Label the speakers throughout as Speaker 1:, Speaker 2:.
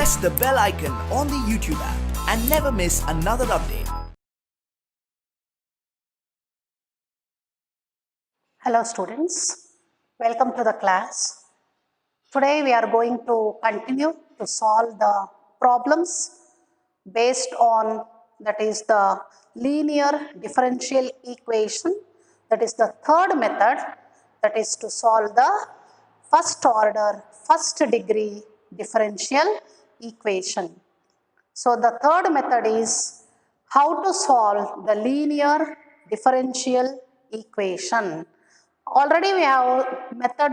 Speaker 1: press the bell icon on the YouTube app and never miss another update.
Speaker 2: Hello students, welcome to the class. Today we are going to continue to solve the problems based on, that is, the linear differential equation, that is the third method, that is to solve the first order, first degree differential equation. So the third method is how to solve the linear differential equation. Already we have method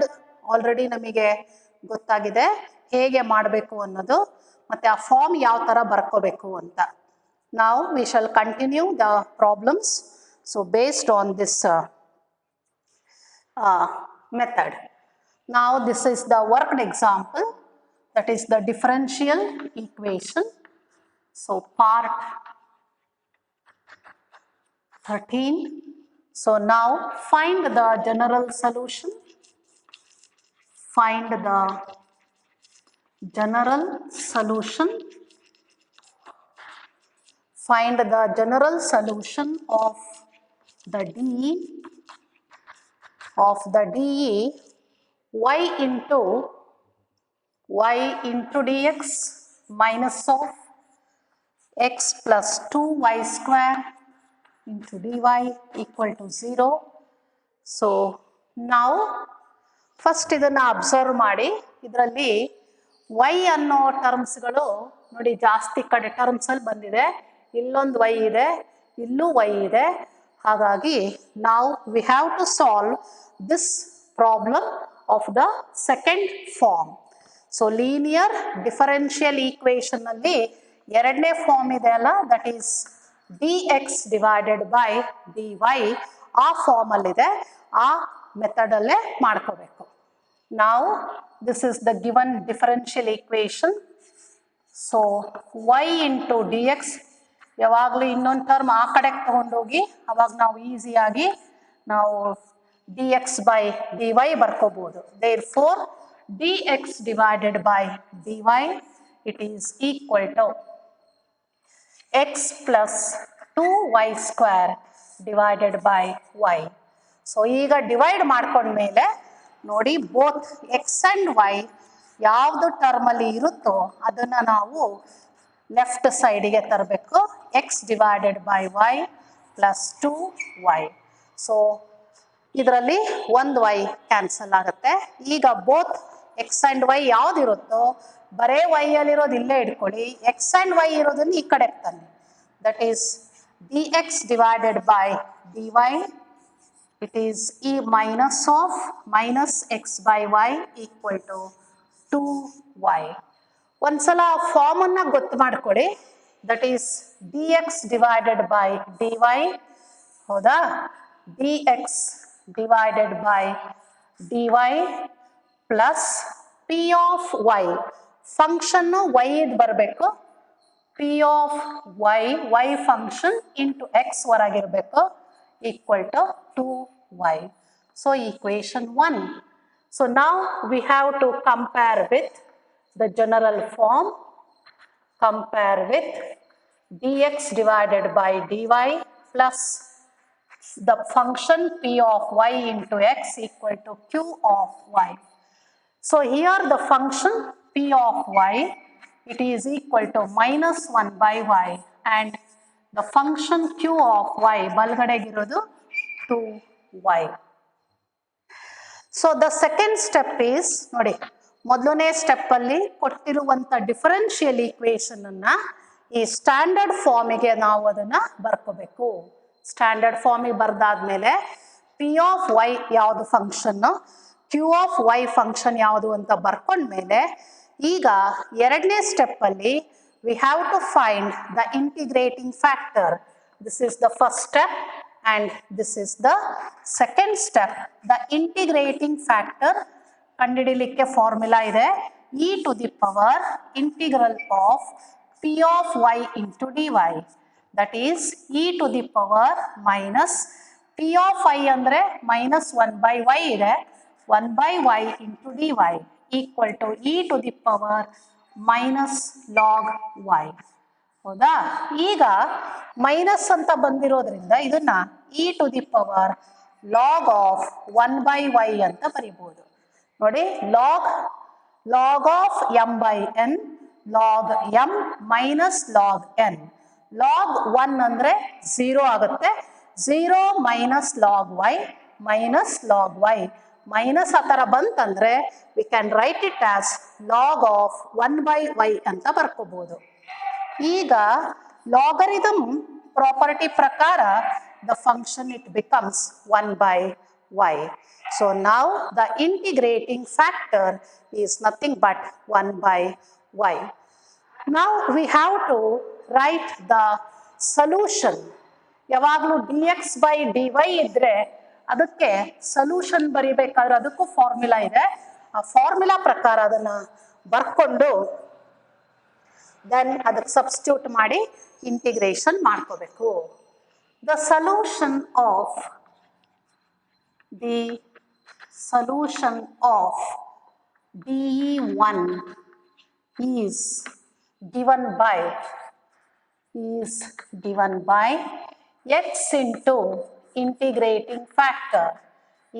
Speaker 2: already ನಮಗೆ ಗೊತ್ತಾಗಿದೆ ಹೇಗೆ ಮಾಡಬೇಕು ಅನ್ನೋದು ಮತ್ತೆ ಆ form ಯಾವ ತರ ಬರ್ಕೋಬೇಕು ಅಂತ. Now we shall continue the problems. So based on this method. Now this is the worked example, that is the differential equation. So part 13. So now find the general solution. Find the general solution. Find the general solution of the DE y into dx minus of x plus 2y square into dy equal to 0. So now first ಇದನ್ನ observe ಮಾಡಿ, ಇದರಲ್ಲಿ y ಅನ್ನೋ ಟರ್ಮ್ಸ್ಗಳು ನೋಡಿ ಜಾಸ್ತಿ ಕಡೆ terms ಅಲ್ಲಿ ಬಂದಿದೆ. ಇಲ್ಲೊಂದು y ಇದೆ, ಇಲ್ಲೂ y ಇದೆ. ಹಾಗಾಗಿ ನಾವು we have to solve this problem of the second form. So linear differential equation ಅಲ್ಲಿ ಎರಡನೇ ಫಾರ್ಮ್ ಇದೆ ಅಲ್ಲ, that is dx divided by dy, ಆ ಫಾರ್ಮ್ ಅಲ್ಲಿ ಇದೆ, ಆ ಮೆಥಡ್ ಅಲ್ಲೇ ಮಾಡ್ಕೋಬೇಕು. Now this is the given differential equation. So y into dx, ಯಾವಾಗಲೂ ಇನ್ನೊಂದು ಟರ್ಮ್ ಆ ಕಡೆಗೆ ತಗೊಂಡೋಗಿ ಅವಾಗ ನಾವು ಈಸಿಯಾಗಿ ನಾವು dx by dy ಬರ್ಕೋಬಹುದು. Therefore dx divided by dy, it is equal to x plus 2y square divided by y. So ಈಗ ಡಿವೈಡ್ ಮಾಡ್ಕೊಂಡ್ಮೇಲೆ ನೋಡಿ ಬೋತ್ x and y ಯಾವುದು ಟರ್ಮಲ್ಲಿ ಇರುತ್ತೋ ಅದನ್ನು ನಾವು ಲೆಫ್ಟ್ ಸೈಡಿಗೆ ತರಬೇಕು. x divided by y plus 2y. So ಇದರಲ್ಲಿ ಒಂದು y ಕ್ಯಾನ್ಸಲ್ ಆಗುತ್ತೆ. ಈಗ ಬೋತ್ x and y ಯಾವುದಿರುತ್ತೋ ಬರೇ y ಅಲ್ಲಿರೋದು ಇಲ್ಲೇ ಇಟ್ಕೊಳ್ಳಿ, x and y ಇರೋದನ್ನು ಈ ಕಡೆ ತನ್ನಿ. That is dx divided by dy, it is e minus of minus x by y equal to 2y. ಒಂದ್ಸಲ ಫಾರ್ಮ್ ಅನ್ನ ಗೊತ್ತು ಮಾಡ್ಕೊಳ್ಳಿ, that is dx divided by dy, ಹೌದಾ, dx divided by dy plus p of y, function y ಇದು ಬರಬೇಕು, p of y function into x ಹೊರಗಿರಬೇಕು, equal to 2y. So equation 1. So now we have to compare with the general form. Compare with dx divided by dy plus the function p of y into x equal to q of y. So here the function p of y, it is equal to minus 1 by y, and the function q of y ಬಲಗಡೆಗಿರೋದು 2y. So the second step is, ನೋಡಿ ಮೊದಲನೇ step ಅಲ್ಲಿ ಕೊಟ್ಟಿರುವಂತ differential equation ಅನ್ನ ಈ standard ಫಾರ್ಮಿಗೆ ನಾವು ಅದನ್ನ ಬರ್ಕೋಬೇಕು. Standard ಫಾರ್ಮಿಗೆ ಬರ್ದಾದ್ಮೇಲೆ ಪಿ ಆಫ್ ವೈ ಯಾವುದು function, Q of y function ಯಾವುದು ಅಂತ ಬರ್ಕೊಂಡ್ಮೇಲೆ ಈಗ ಎರಡನೇ ಸ್ಟೆಪ್ ಅಲ್ಲಿ we have to find the integrating factor. This is the first step and this is the second step. The integrating factor ಕಂಡುಹಿಡಿಯಲಿಕ್ಕೆ formula ಇದೆ, e to the power integral of p of y into dy, that is e to the power minus p of y ಅಂದ್ರೆ minus 1 by y ಇದೆ, 1 by y into dy equal to e to the power minus log y. ಹೌದಾ? ಈಗ minus ಅಂತ ಬಂದಿರೋದ್ರಿಂದ ಇದನ್ನ e to the power log of 1/y ಅಂತ ಬರಿಬೋದು. ನೋಡಿ, log of m by n, log m minus log n. Log 1 ಅಂದರೆ 0 ಆಗುತ್ತೆ. 0 minus log y minus log y. Minus ಆ ಥರ ಬಂತಂದರೆ we can write it as log of 1/y ಅಂತ ಬರ್ಕೋಬೋದು. ಈಗ ಲಾಗರಿದಮ್ ಪ್ರಾಪರ್ಟಿ ಪ್ರಕಾರ the function it becomes 1/y. So now the integrating factor is nothing but 1/y. Now we have to write the solution. ಯಾವಾಗಲೂ dx by dy ಇದ್ರೆ ಅದಕ್ಕೆ solution ಬರಿಬೇಕಾದ್ರೆ ಅದಕ್ಕೂ formula ಇದೆ. ಆ ಫಾರ್ಮುಲಾ ಪ್ರಕಾರ ಅದನ್ನ ಬರ್ಕೊಂಡು ದೆನ್ ಅದಕ್ಕೆ ಸಬ್ಸ್ಟಿಟ್ಯೂಟ್ ಮಾಡಿ ಇಂಟಿಗ್ರೇಷನ್ ಮಾಡ್ಕೋಬೇಕು. The solution of dE1 is given by x into integrating factor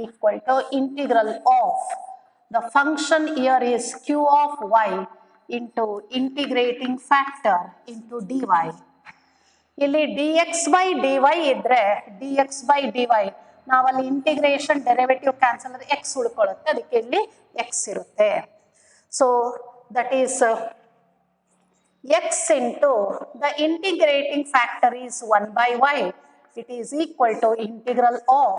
Speaker 2: equal to integral of the function here is q of y into integrating factor into dy. ಇಲ್ಲಿ dx by dy ಇದ್ರೆ dx by dy ನಾವಲ್ಲಿ integration derivative cancel ಆದರೆ x ಉಳ್ಕೊಳ್ಳುತ್ತೆ, ಅದಕ್ಕೆ ಇಲ್ಲಿ x ಇರುತ್ತೆ. So that is x into the integrating factor is 1/y. It is equal to integral of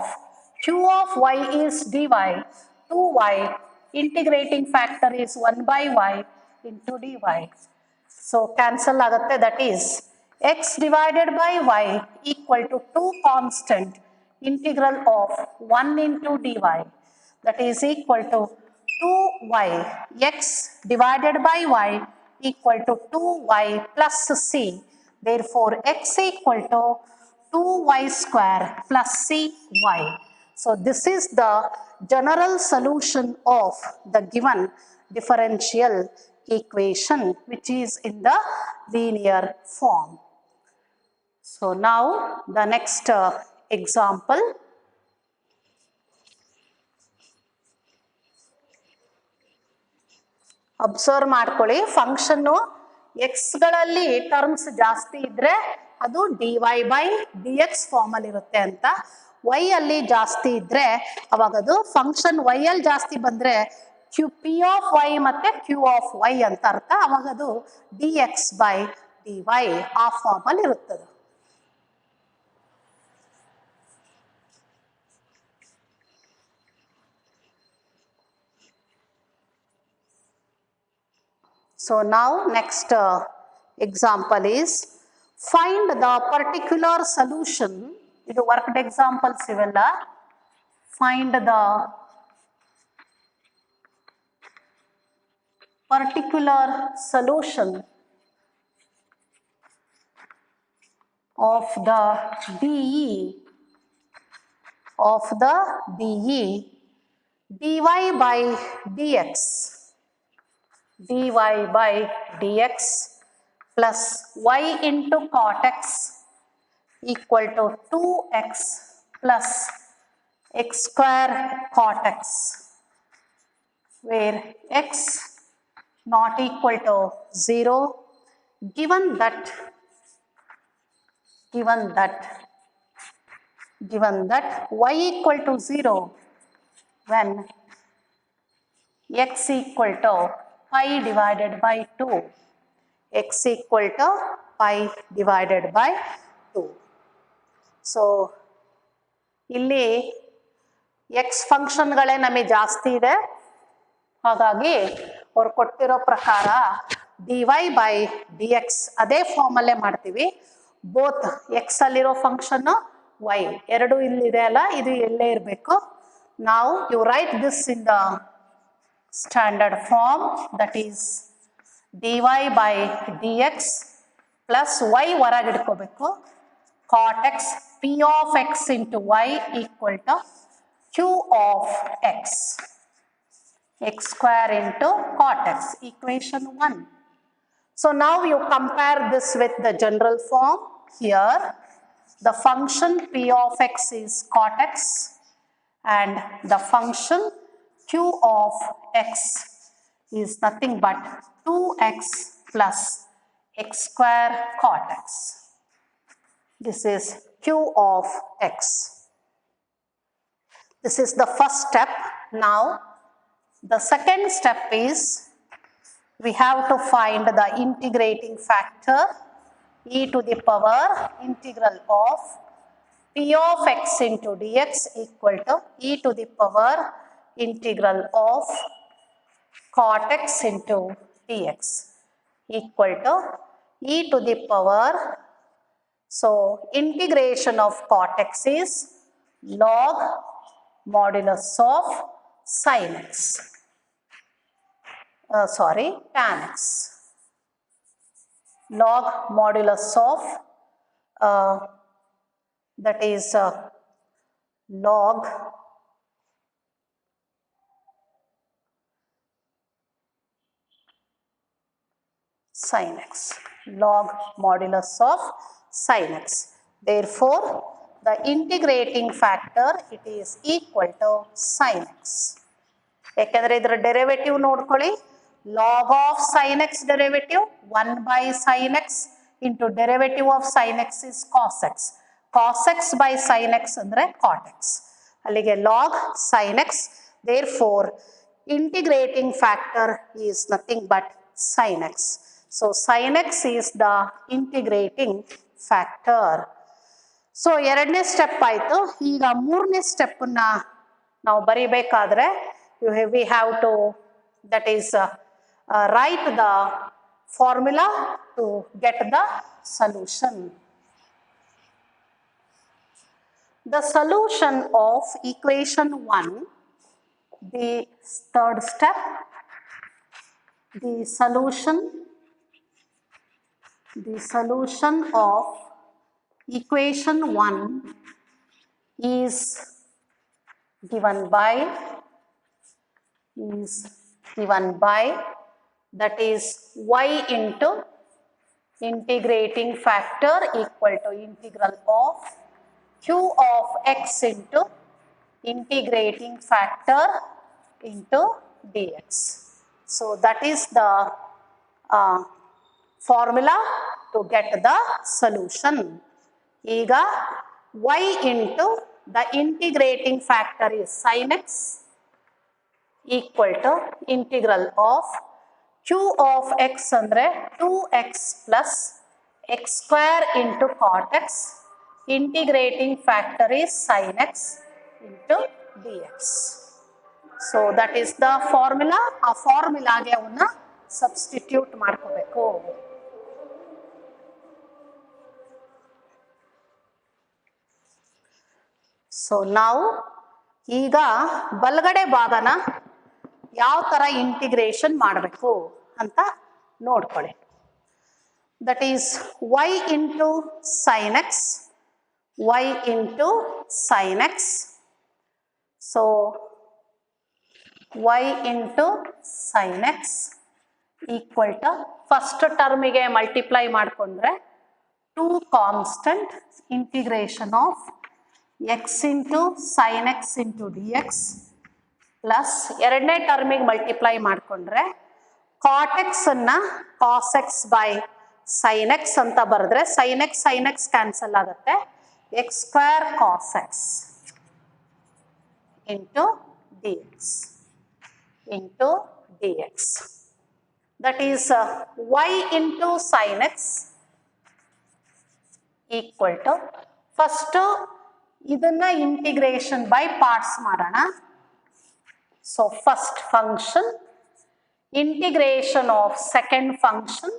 Speaker 2: q of y is dy 2y, integrating factor is 1/y into dy. So cancel ಆಗುತ್ತೆ. That is x divided by y equal to 2 constant integral of 1 into dy. That is equal to 2y. X divided by y equal to 2y plus c. Therefore x equal to 2y square plus cy. So this is the general solution of the given differential equation which is in the linear form. So now the next example. Observe ಮಾಡ್ಕೊಳ್ಳಿ, function ಎಕ್ಸ್ಗಳಲ್ಲಿ terms ಜಾಸ್ತಿ ಇದ್ರೆ ಅದು dy by d X ಫಾರ್ಮಲ್ಲಿ ಇರುತ್ತೆ ಅಂತ, Y ಅಲ್ಲಿ ಜಾಸ್ತಿ ಇದ್ರೆ ಅವಾಗ ಅದು ಫಂಕ್ಷನ್ ವೈ ಅಲ್ಲಿ ಜಾಸ್ತಿ ಬಂದರೆ ಪಿ ಆಫ್ ವೈ ಮತ್ತು ಕ್ಯೂ ಆಫ್ ವೈ ಅಂತ ಅರ್ಥ. ಅವಾಗ ಅದು d x by d y ಆ ಫಾರ್ಮಲ್ಲಿ ಇರುತ್ತದೆ. So now next example is find the particular solution. ಇದು ವರ್ಕ್ಡ್ ಎಕ್ಸಾಂಪಲ್ಸ್ ಇವೆಲ್ಲ. Find the particular solution of the DE dy by dx. dy by dx plus y into cot x equal to 2x plus x square cot x, where x not equal to 0, given that y equal to 0 when x equal to pi divided by 2, x equal to pi divided by 2. So ಇಲ್ಲಿ x ಫಂಕ್ಷನ್ಗಳೇ ನಮಗೆ ಜಾಸ್ತಿ ಇದೆ, ಹಾಗಾಗಿ ಅವ್ರು ಕೊಟ್ಟಿರೋ ಪ್ರಕಾರ d y by d x ಅದೇ ಫಾರ್ಮಲ್ಲೇ ಮಾಡ್ತೀವಿ. ಬೋತ್ ಎಕ್ಸ್ ಅಲ್ಲಿರೋ ಫಂಕ್ಷನ್ನು ವೈ ಎರಡು ಇಲ್ಲಿದೆ ಅಲ್ಲ, ಇದು ಎಲ್ಲೇ ಇರಬೇಕು. ನಾವು you write this in the standard form, that is dy by dx plus y ಹೊರಗೆ ಇಟ್ಕೋಬೇಕು, cot x p of x into y equal to q of x, x square into cot x, equation 1. So now you compare this with the general form. Here the function p of x is cot x and the function q of x is nothing but 2x plus x square cot x. This is q of x. This is the first step. Now the second step is we have to find the integrating factor e to the power integral of p of x into dx equal to e to the power integral of cot x into dx equal to e to the power. So integration of cot x is log modulus of sin x. Tan x. Log modulus of that is log sin x. Log modulus of sin x. Therefore, the integrating factor it is equal to sin x. ಯಾಕೆಂದರೆ ಇದರ derivative ನೋಡ್ಕೊಳ್ಳಿ, log of sin x derivative 1 by sin x into derivative of sin x is cos x. Cos x by sin x ಅಂದರೆ cot x. ಅಲ್ಲಿಗೆ log sin x. Therefore, integrating factor is nothing but sin x. So sin x is the integrating factor. So ಎರಡನೇ step ಆಯಿತು. ಈಗ ಮೂರನೇ ಸ್ಟೆಪ್ಪನ್ನ ನಾವು ಬರೀಬೇಕಾದ್ರೆ we have to, that is write the formula to get the solution. The solution of equation 1, the third step, the solution of equation 1 is given by that is y into integrating factor equal to integral of q of x into integrating factor into dx. So that is the formula to get the solution. ಈಗ y into the integrating factor is sin x equal to integral of q of x andre 2x plus x square into cot x, integrating factor is sin x into dx. So that is the formula. ಆ ಫಾರ್ಮುಲಾಗೆ ಅವನ್ನ substitute ಮಾಡ್ಕೋಬೇಕು. So now ಈಗ ಬಲಗಡೆ ಭಾಗನ ಯಾವ ತರ integration ಮಾಡಬೇಕು ಅಂತ ನೋಡ್ಕೊಳ್ಳಿ. That is y into sin x, y into sin x. So y into sin x equal to first ಟರ್ಮಿಗೆ ಮಲ್ಟಿಪ್ಲೈ ಮಾಡಿಕೊಂಡ್ರೆ 2 constant integration of x into sin x into dx plus ಎರಡನೇ ಟರ್ಮಿಗೆ ಮಲ್ಟಿಪ್ಲೈ ಮಾಡಿಕೊಂಡ್ರೆ cot x ಅನ್ನ cos x by sine x ಅಂತ ಬರೆದ್ರೆ sine x cancel ಆಗುತ್ತೆ, x square cos x into d x that is y into sine x equal to first ಇದನ್ನ integration by parts ಮಾಡೋಣ. So first function integration of second function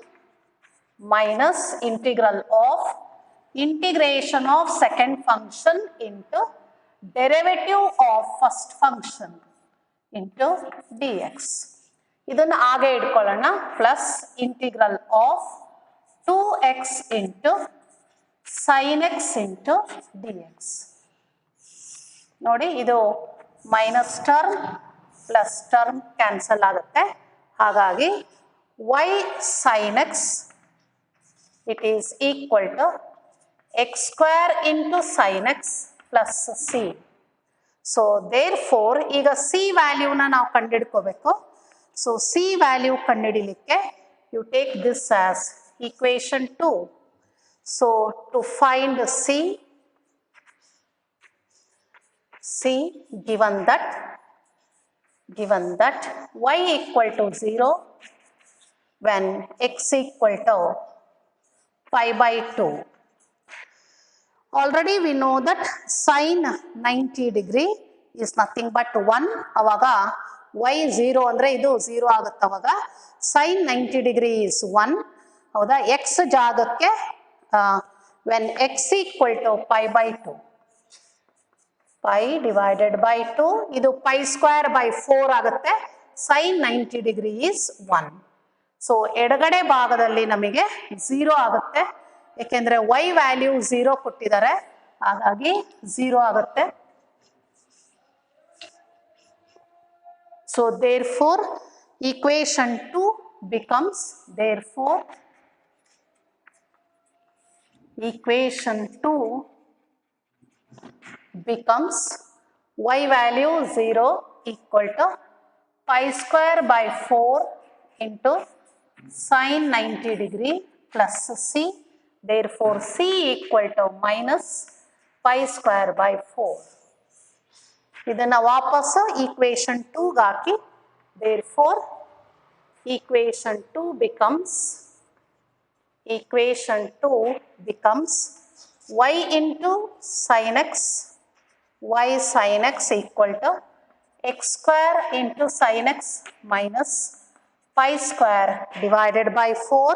Speaker 2: minus integral of integration of second function into derivative of first function into dx. ಇದನ್ನ ಹಾಗೆ ಇಟ್ಕೊಳ್ಳೋಣ plus integral of 2x into sin x into dx. ನೋಡಿ ಇದು minus term plus term cancel ಆಗುತ್ತೆ, ಹಾಗಾಗಿ y sin x, it is equal to x square into sin x plus c. So therefore ಈಗ c ವ್ಯಾಲ್ಯೂನ ನಾವು ಕಂಡುಹಿಡ್ಕೋಬೇಕು. So c value ಕಂಡುಹಿಡಿಲಿಕ್ಕೆ you take this as equation 2. So to find c given that y equal to 0 when x equal to pi by 2. Already we know that sin 90 degree is nothing but 1. ಅವಾಗ y 0 ಅಂದರೆ ಇದು 0 ಆಗುತ್ತೆ. ಅವಾಗ sin 90 degree is 1. ಹೌದಾ? x ಜಾಗಕ್ಕೆ when x equal to pi by 2. pi divided by 2, ಇದು pi square by 4 ಆಗುತ್ತೆ. sin 90 degree is 1. So ಎಡಗಡೆ ಭಾಗದಲ್ಲಿ ನಮಗೆ 0 ಆಗುತ್ತೆ. ಏಕೆಂದರೆ y ವ್ಯಾಲ್ಯೂ 0 ಕೊಟ್ಟಿದ್ದಾರೆ, ಹಾಗಾಗಿ 0 ಆಗುತ್ತೆ. So therefore equation 2 becomes y value 0 equal to pi square by 4 into sin 90 degree plus c. Therefore c equal to minus pi square by 4. ಇದನ್ನ ವಾಪಸ್ equation 2 hockey, therefore equation 2 becomes y into sin x, y sin x equal to x square into sin x minus pi square divided by 4,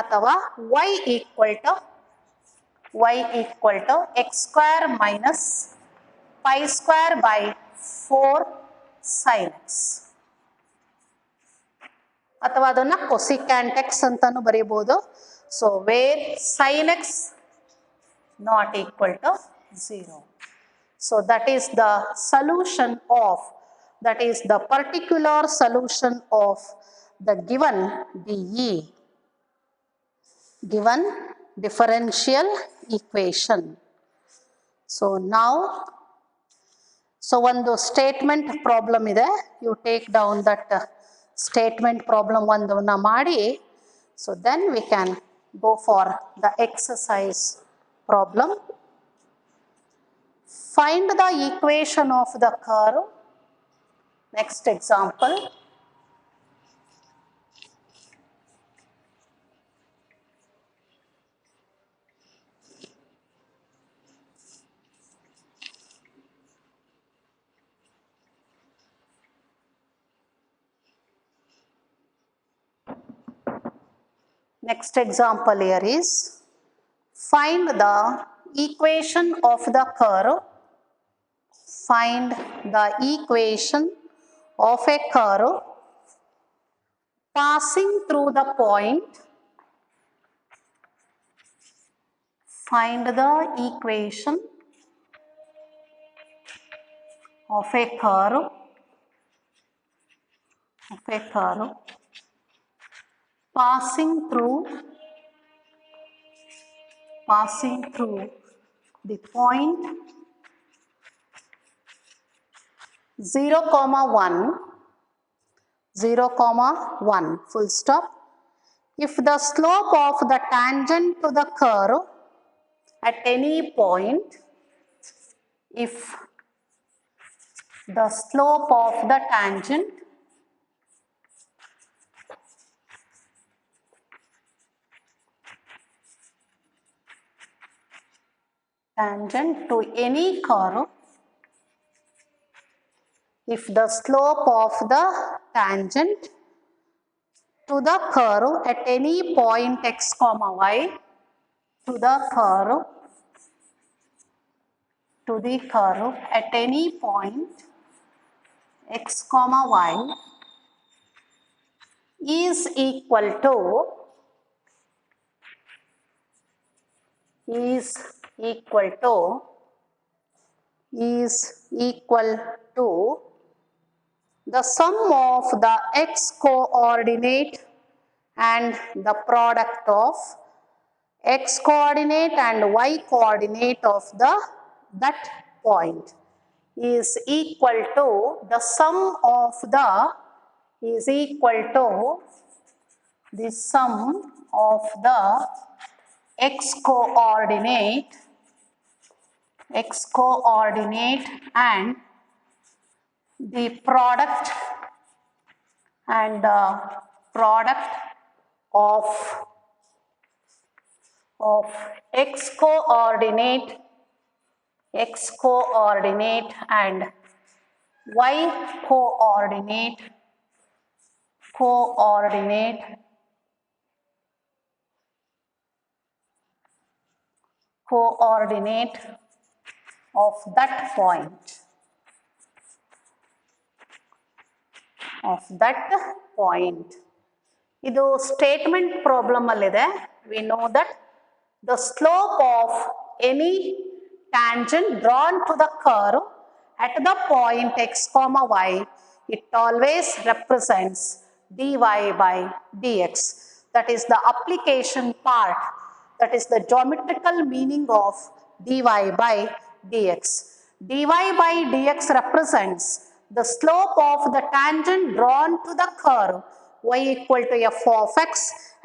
Speaker 2: ಅಥವಾ y equal to x square minus pi square by 4 sin x, ಅಥವಾ ಅದನ್ನ cosecant x ಅಂತಾನು ಬರೆಯಬಹುದು. So where sin x not equal to 0. So that is the solution of, that is the particular solution of the given DE, given differential equation. So now, so ಒಂದು statement problem ಇದೆ, you take down that statement problem ಒಂದನ್ನ ಮಾಡಿ, so then we can go for the exercise problem. Find the equation of the curve. Next example. Next example here is, find the equation of the curve. Find the equation of a curve passing through the point. Find the equation of a curve passing through the point 0, 1 full stop. If the slope of the tangent to the curve at any point, if the slope of the tangent to any curve, if the slope of the tangent to the curve at any point x comma y, to the curve at any point x comma y is equal to the sum of the x coordinate and the product of x coordinate and y coordinate of that point is equal to the sum of the sum of the x coordinate and the product of x coordinate and y coordinate of that point. ಇದು statement problem ಅಲ್ಲಿದೆ. We know that the slope of any tangent drawn to the curve at the point x comma y, it always represents dy by dx. That is the application part. That is the geometrical meaning of dy by dx. dy by dx represents the slope of the tangent drawn to the curve y equal to f of x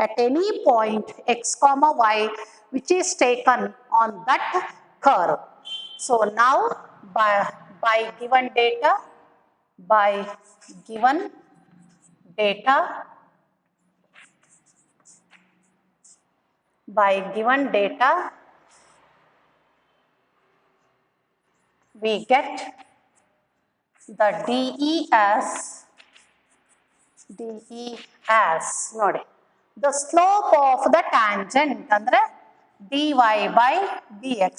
Speaker 2: at any point x comma y which is taken on that curve. So now by given data we get the DE as ನೋಡಿ the slope of the tangent ಅಂದ್ರೆ dy by dx,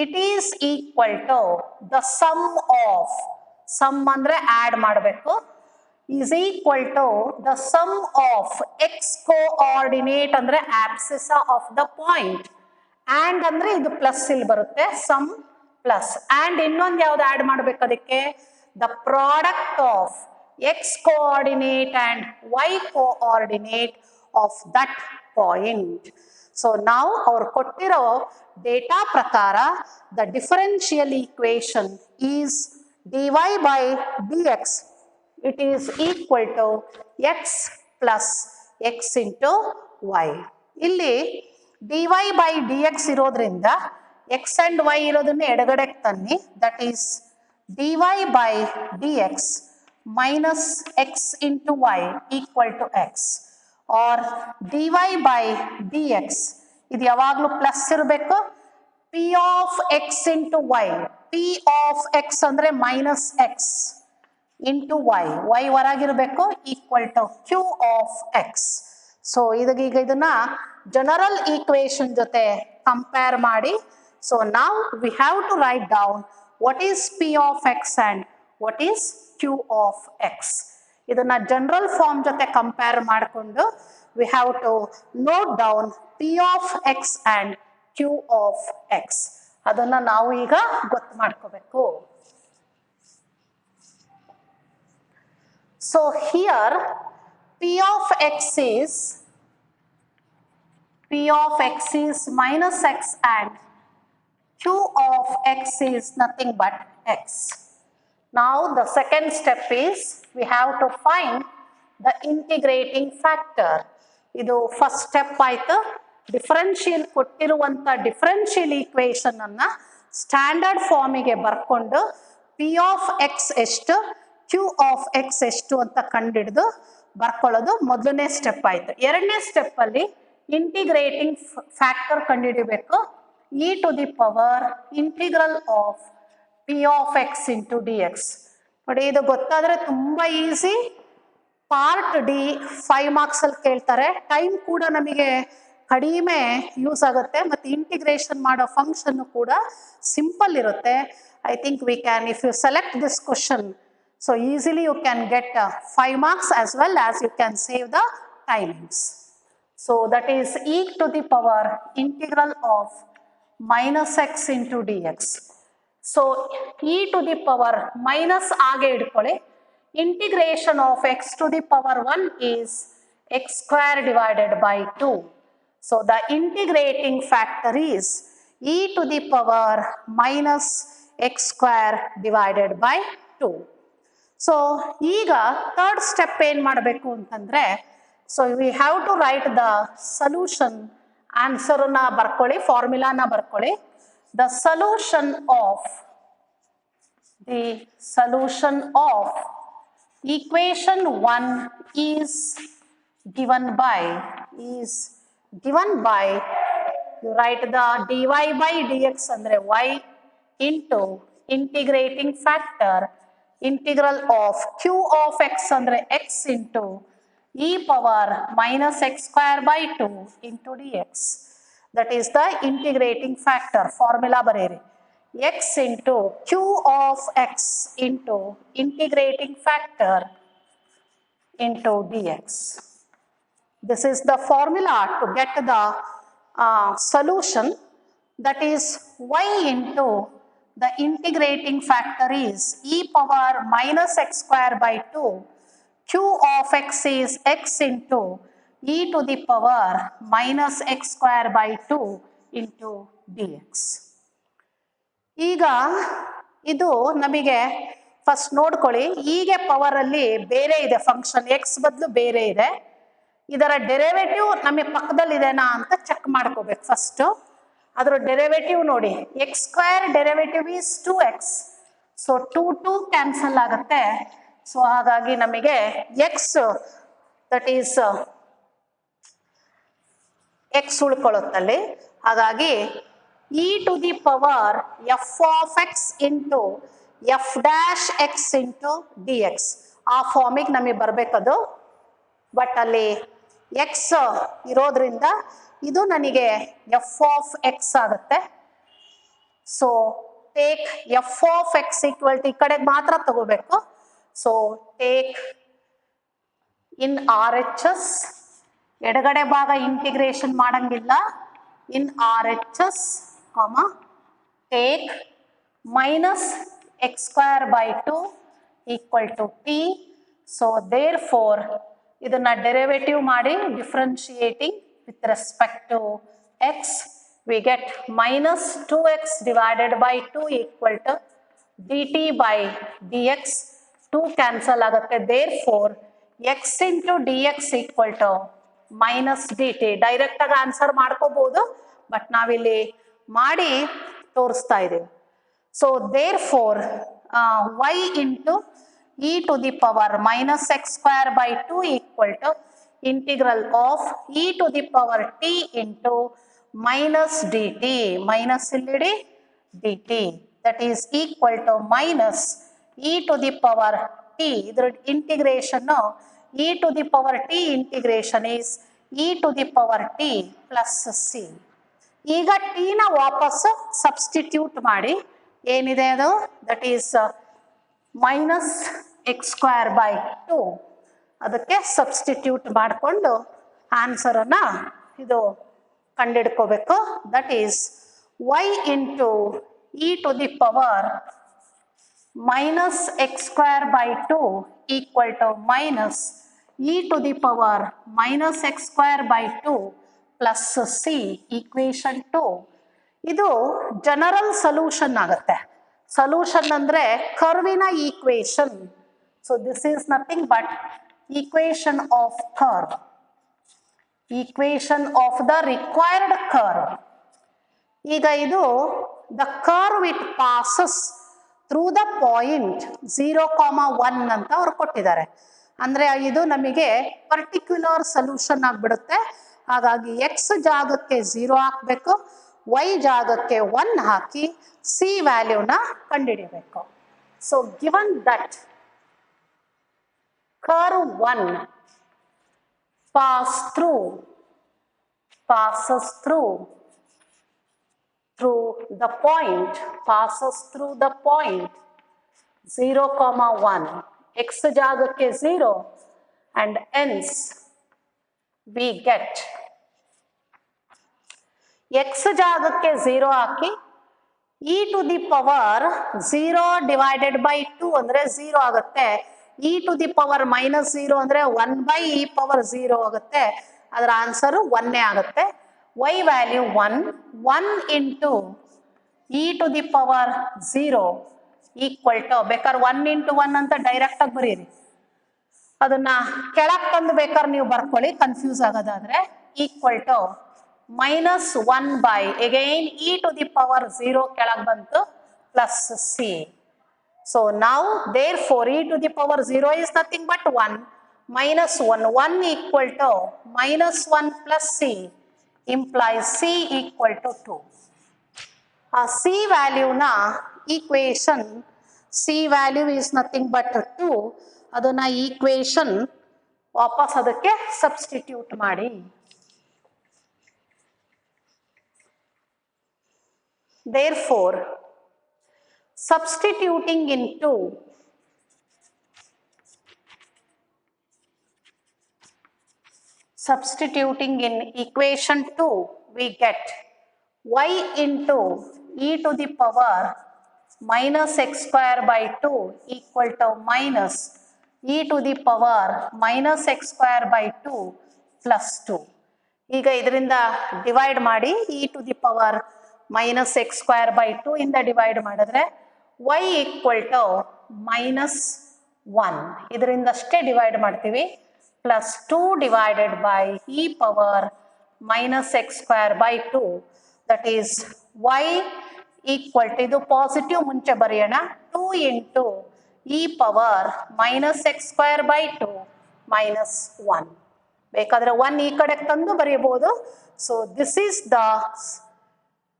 Speaker 2: it is equal to the sum ಅಂದ್ರೆ add ಮಾಡಬೇಕು, is equal to the sum of x coordinate ಅಂದ್ರೆ abscissa of the point, and ಅಂದ್ರೆ ಇದು plus ಇಲ್ಲಿ ಬರುತ್ತೆ sum plus, and ಇನ್ನೊಂದು ಯಾವುದು ಆಡ್ ಮಾಡಬೇಕು ಅದಕ್ಕೆ, the product of x coordinate and y coordinate of that point. So now our ಕೊಟ್ಟಿರೋ data ಪ್ರಕಾರ the differential equation is dy by dx, it is equal to x plus x into y. ಇಲ್ಲಿ dy by dx ಇರೋದ್ರಿಂದ x and y ಇರೋದನ್ನ ಎಡಗಡೆಗೆ ತನ್ನಿ, that is dy by dx minus x into y equal to x, or dy by dx ಇದು ಯಾವಾಗಲೂ plus ಇರಬೇಕು, p of x into y, p of x ಅಂದ್ರೆ minus x into y ಹೊರಗಿರಬೇಕು equal to q of x. So ಈಗ ಇದನ್ನ general equation ಜೊತೆ compare ಮಾಡಿ, so now we have to write down what is p of x and what is q of x. ಇದನ್ನ general form ಜೊತೆ compare ಮಾಡಿಕೊಂಡು we have to note down p of x and q of x. ಅದನ್ನ ನಾವು ಈಗ ಗೊತ್ತು ಮಾಡ್ಕೋಬೇಕು. So here p of x is minus x and q of x is nothing but x. Now the second step is we have to find the integrating factor. ಇದು first step ಆಯ್ತು. Differential ಕೊಟ್ಟಿರುವಂಥ differential equation ಅನ್ನ standard ಫಾರ್ಮಿಗೆ ಬರ್ಕೊಂಡು P of X ಎಷ್ಟು Q of X ಎಷ್ಟು ಅಂತ ಕಂಡಿಡಿದು ಬರ್ಕೊಳ್ಳೋದು ಮೊದಲನೇ step ಆಯ್ತು. ಎರಡನೇ ಸ್ಟೆಪ್ ಅಲ್ಲಿ ಇಂಟಿಗ್ರೇಟಿಂಗ್ ಫ್ಯಾಕ್ಟರ್ ಕಂಡುಹಿಡಿಬೇಕು, e to the power integral of P of x into d x. ನೋಡಿ ಇದು ಗೊತ್ತಾದ್ರೆ ತುಂಬಾ ಈಸಿ. ಪಾರ್ಟ್ ಡಿ 5 ಮಾರ್ಕ್ಸ್ ಅಲ್ಲಿ ಕೇಳ್ತಾರೆ, ಟೈಮ್ ಕೂಡ ನಮಗೆ ಕಡಿಮೆ ಯೂಸ್ ಆಗುತ್ತೆ, ಮತ್ತು ಇಂಟಿಗ್ರೇಷನ್ ಮಾಡೋ ಫಂಕ್ಷನ್ ಕೂಡ ಸಿಂಪಲ್ ಇರುತ್ತೆ. I think we can, if you select this question, so easily you can get 5 marks as well as you can save the timings. So that is e to the power integral of minus x into dx. So e to the power minus ಆಗೆ ಇಡ್ಕೊಳ್ಳಿ. Integration of x to the power 1 is x square divided by 2. So the integrating factor is e to the power minus x square divided by 2. So ಈಗ third step ಏನು ಮಾಡಬೇಕು ಅಂತಂದರೆ, so we have to write the solution. ಆನ್ಸರನ್ನ ಬರ್ಕೊಳ್ಳಿ, ಫಾರ್ಮುಲಾನ ಬರ್ಕೊಳ್ಳಿ. The solution of equation 1 is given by you write the dy by dx andre y into integrating factor integral of q of x andre x into e power minus x square by 2 into dx. That is the integrating factor. Formula bareri x into q of x into integrating factor into dx. This is the formula to get the solution. That is y into the integrating factor is e power minus x square by 2. Q of x is x into e to the power minus x square by 2 into dx. ಈಗ ಇದು ನಮಗೆ first ನೋಡ್ಕೊಳ್ಳಿ, ಹೀಗೆ ಪವರಲ್ಲಿ ಬೇರೆ ಇದೆ function, X ಬದಲು ಬೇರೆ ಇದೆ. ಇದರ ಡೆರಿವೇಟಿವ್ ನಮಗೆ ಪಕ್ಕದಲ್ಲಿದೆನಾ ಅಂತ ಚೆಕ್ ಮಾಡ್ಕೋಬೇಕು ಫಸ್ಟು. ಅದರ ಡೆರಿವೇಟಿವ್ ನೋಡಿ, X square derivative is 2x. So 2 cancel ಆಗುತ್ತೆ. ಸೊ ಹಾಗಾಗಿ ನಮಗೆ ಎಕ್ಸ್ ದಟ್ ಈಸ್ ಎಕ್ಸ್ ಉಳ್ಕೊಳ್ಳುತ್ತಲ್ಲಿ. ಹಾಗಾಗಿ e to the power f of x into f dash x into dx ಆ ಫಾರ್ಮಿಗೆ ನಮಗೆ ಬರಬೇಕದು. ಬಟ್ ಅಲ್ಲಿ ಎಕ್ಸ್ ಇರೋದ್ರಿಂದ ಇದು ನನಗೆ ಎಫ್ ಆಫ್ ಎಕ್ಸ್ ಆಗುತ್ತೆ. So take f of x equal to ಈ ಕಡೆಗೆ ಮಾತ್ರ ತಗೋಬೇಕು. So take in R H S, ಎಡಗಡೆ ಭಾಗ ಇಂಟಿಗ್ರೇಷನ್ ಮಾಡಂಗಿಲ್ಲ. In R H S take minus x square by 2 equal to t. So therefore ಇದನ್ನ derivative ಮಾಡಿ differentiating with respect to x, we get minus 2x divided by 2 equal to dt by dx. 2 cancel ಆಗುತ್ತೆ. Therefore x into dx equal to minus dt. Direct ಆಗಿ answer ಮಾಡ್ಕೋಬಹುದು, but ನಾವಿಲ್ಲಿ ಮಾಡಿ ತೋರಿಸ್ತಾ ಇದ್ದೀವಿ. So therefore y into e to the power minus x square by 2 equal to integral of e to the power t into minus d t, minus ಇಲ್ಲಿಡಿ d t, that is equal to minus e to the power t. ಇದ್ರ integration e to the power t integration is e to the power t plus C. ಈಗ ಟಿನ ವಾಪಸ್ substitute ಮಾಡಿ ಏನಿದೆ ಅದು, that is minus x square by 2, ಅದಕ್ಕೆ substitute ಮಾಡಿಕೊಂಡು ಆನ್ಸರನ್ನು ಇದು ಕಂಡಿಡ್ಕೋಬೇಕು. That is y into e to the power minus x square by 2 equal to minus e to the power minus x square by 2 plus c equation 2. ಇದು general solution ಆಗುತ್ತೆ. Solution ಅಂದರೆ ಕರ್ವಿನ equation. So this is nothing but equation of curve, equation of the required curve. ಈಗ ಇದು the curve it passes through the point 0,1 ಅಂತ ಅವ್ರು ಕೊಟ್ಟಿದ್ದಾರೆ. ಅಂದರೆ ಇದು ನಮಗೆ ಪರ್ಟಿಕ್ಯುಲರ್ ಸೊಲ್ಯೂಷನ್ ಆಗಿಬಿಡುತ್ತೆ. ಹಾಗಾಗಿ ಎಕ್ಸ್ ಜಾಗಕ್ಕೆ 0 ಹಾಕಬೇಕು, ವೈ ಜಾಗಕ್ಕೆ 1 ಹಾಕಿ ಸಿ ವ್ಯಾಲ್ಯೂನ ಕಂಡುಹಿಡಿಯಬೇಕು. So given that curve 1 passes through the point 0,1, x ಜಾಗಕ್ಕೆ 0, and hence we get x ಜಾಗಕ್ಕೆ 0 ಹಾಕಿ e to the power 0 divided by 2 ಅಂದರೆ 0 ಆಗುತ್ತೆ. E to the power minus 0 ಅಂದರೆ 1/e⁻0 ಆಗುತ್ತೆ. ಅದರ ಆನ್ಸರು 1 ಆಗುತ್ತೆ. y value 1 into e to the power 0 equal to, ಬೇಕಾದ್ರೆ 1 ಇಂಟು 1 ಅಂತ ಡೈರೆಕ್ಟ್ ಆಗಿ ಬರೀರಿ, ಅದನ್ನ ಕೆಳಗೆ ತಂದು ಬೇಕಾದ್ರೆ ನೀವು ಬರ್ಕೊಳ್ಳಿ ಕನ್ಫ್ಯೂಸ್ ಆಗೋದಾದ್ರೆ, equal to -1 again e to the power 0 ಕೆಳಗೆ ಬಂತು ಪ್ಲಸ್ ಸಿ. ಸೊ ನಾವು therefore e to the power 0 is nothing but 1 minus 1 equal to -1 plus c implies c equal to 2. ಆ c ವ್ಯಾಲ್ಯೂ ನ equation, c value is nothing but 2, ಅದನ್ನ equation ವಾಪಸ್ ಅದಕ್ಕೆ substitute ಮಾಡಿ. therefore substituting in equation 2 we get y into e to the power minus x square by 2 equal to minus e to the power minus x square by 2 plus 2. ಈಗ ಇದರಿಂದ divide ಮಾಡಿ, e to the power minus x square by 2 ಇಂದ divide ಮಾಡಿದ್ರೆ y equal to -1, ಇದರಿಂದಷ್ಟೇ divide ಮಾಡ್ತೀವಿ, plus 2 divided by e ಪವರ್ minus x square by 2, that is y equal to, ಇದು positive ಮುಂಚೆ ಬರೆಯೋಣ, 2 ಇಂಟು e ಪವರ್ minus x square by 2 minus 1. ಬೇಕಾದ್ರೆ 1 ಈ ಕಡೆ ತಂದು ಬರೆಯಬಹುದು. So this is the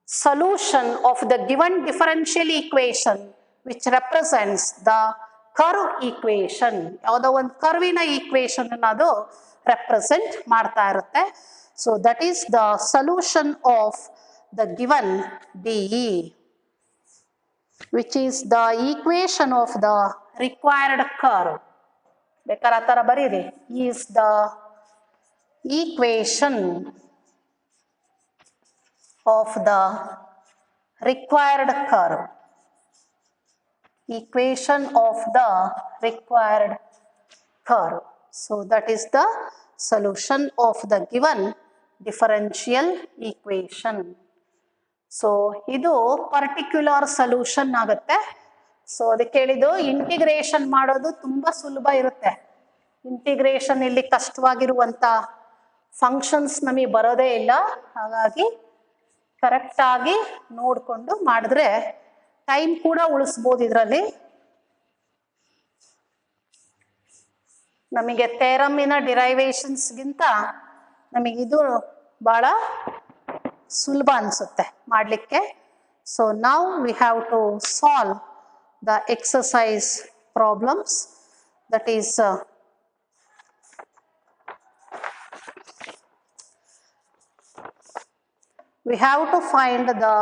Speaker 2: solution of the given differential equation which represents the curve equation. ಯಾವುದೋ ಒಂದು ಕರ್ವಿನ ಈಕ್ವೇಶನ್ ಅದು ರೆಪ್ರೆಸೆಂಟ್ ಮಾಡ್ತಾ ಇರುತ್ತೆ. So that is the solution of the given DE, which is the equation of the required curve. ಬೇಕಾದ್ರೆ ಆ ಥರ ಬರೀರಿ, is the equation of the required curve. Equation of the required curve. So that is the solution of the given differential equation. So ಇದು particular solution ಆಗುತ್ತೆ. So ಅದಕ್ಕೆ ಹೇಳಿದ್ದು integration ಮಾಡೋದು ತುಂಬಾ ಸುಲಭ ಇರುತ್ತೆ. ಇಂಟಿಗ್ರೇಷನ್ ಇಲ್ಲಿ ಕಷ್ಟವಾಗಿರುವಂತ ಫಂಕ್ಷನ್ಸ್ ನಮಗೆ ಬರೋದೇ ಇಲ್ಲ, ಹಾಗಾಗಿ ಕರೆಕ್ಟ್ ಆಗಿ ನೋಡಿಕೊಂಡು ಮಾಡಿದ್ರೆ ಟೈಮ್ ಕೂಡ ಉಳಿಸ್ಬೋದು. ಇದರಲ್ಲಿ ನಮಗೆ ಥೇರಮಿನ ಡಿರೈವೇಶನ್ಸ್ಗಿಂತ ನಮಗಿದು ಬಹಳ ಸುಲಭ ಅನಿಸುತ್ತೆ ಮಾಡಲಿಕ್ಕೆ. So now we have to solve the exercise problems, that is we have to find the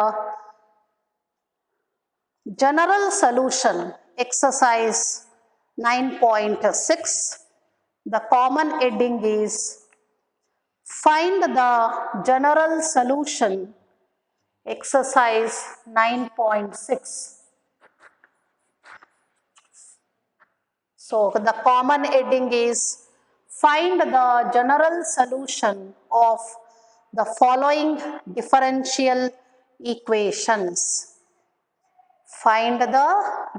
Speaker 2: general solution, exercise 9.6. The common heading is find the general solution, exercise 9.6. So the common heading is find the general solution of the following differential equations. Find the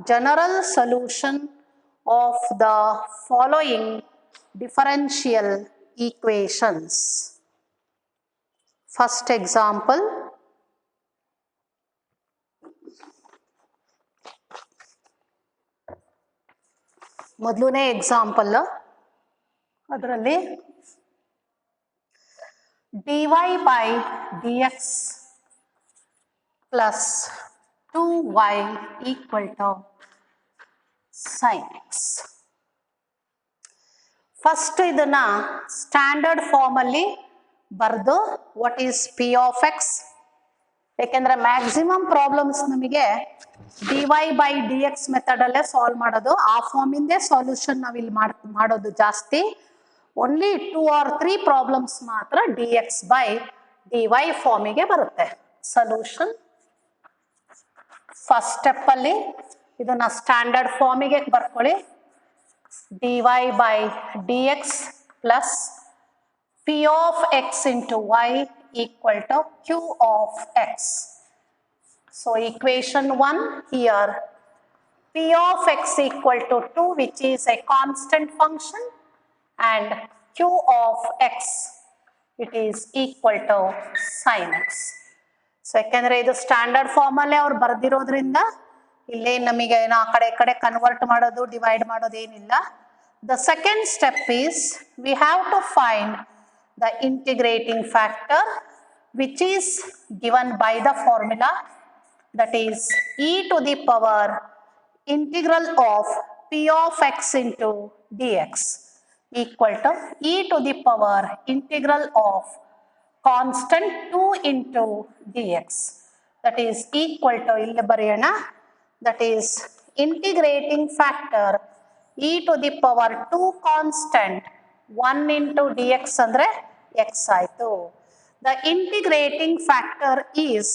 Speaker 2: general solution of the following differential equations. First example, ಮೊದಲನೇ example, ಅದರಲ್ಲಿ dy by dx plus 2y equal to sin x. First ಇದನ್ನ standard form ಅಲ್ಲಿ ಬರೆದು what is p of x, ಯಾಕೆಂದ್ರೆ maximum problems ನಮಗೆ dy by dx method ಅಲ್ಲೇ solve ಮಾಡೋದು, ಆ ಫಾರ್ಮ್ ಇಂದೇ ಸಾಲ್ಯೂಷನ್ ನಾವಿಲ್ಲಿ ಮಾಡೋದು ಜಾಸ್ತಿ. ಓನ್ಲಿ 2 or 3 ಪ್ರಾಬ್ಲಮ್ಸ್ ಮಾತ್ರ dx by dy ಫಾರ್ಮಿಗೆ ಬರುತ್ತೆ ಸೊಲ್ಯೂಷನ್. ಫಸ್ಟ್ ಸ್ಟೆಪ್ ಅಲ್ಲಿ ಇದನ್ನ ಸ್ಟ್ಯಾಂಡರ್ಡ್ ಫಾರ್ಮಿಗೆ ಬರ್ಕೊಳ್ಳಿ. dy by dx plus p of x into y equal to q of x. So equation 1 here, p of x equal to 2, which is a constant function, and q of x, it is equal to sin x. So ಯಾಕೆಂದರೆ ಇದು standard ಫಾರ್ಮಲ್ಲೇ ಅವ್ರು ಬರೆದಿರೋದ್ರಿಂದ ಇಲ್ಲೇ ನಮಗೆ ಏನು ಆ ಕಡೆ convert ಮಾಡೋದು divide ಮಾಡೋದು ಏನಿಲ್ಲ. The second step is we have to find the integrating factor which is given by the formula, that is e to the power integral of p of x into dx equal to e to the power integral of constant 2 into dx, that is equal to illi bariyana, that is integrating factor e to the power 2 constant 1 into dx andre x aitu. The integrating factor is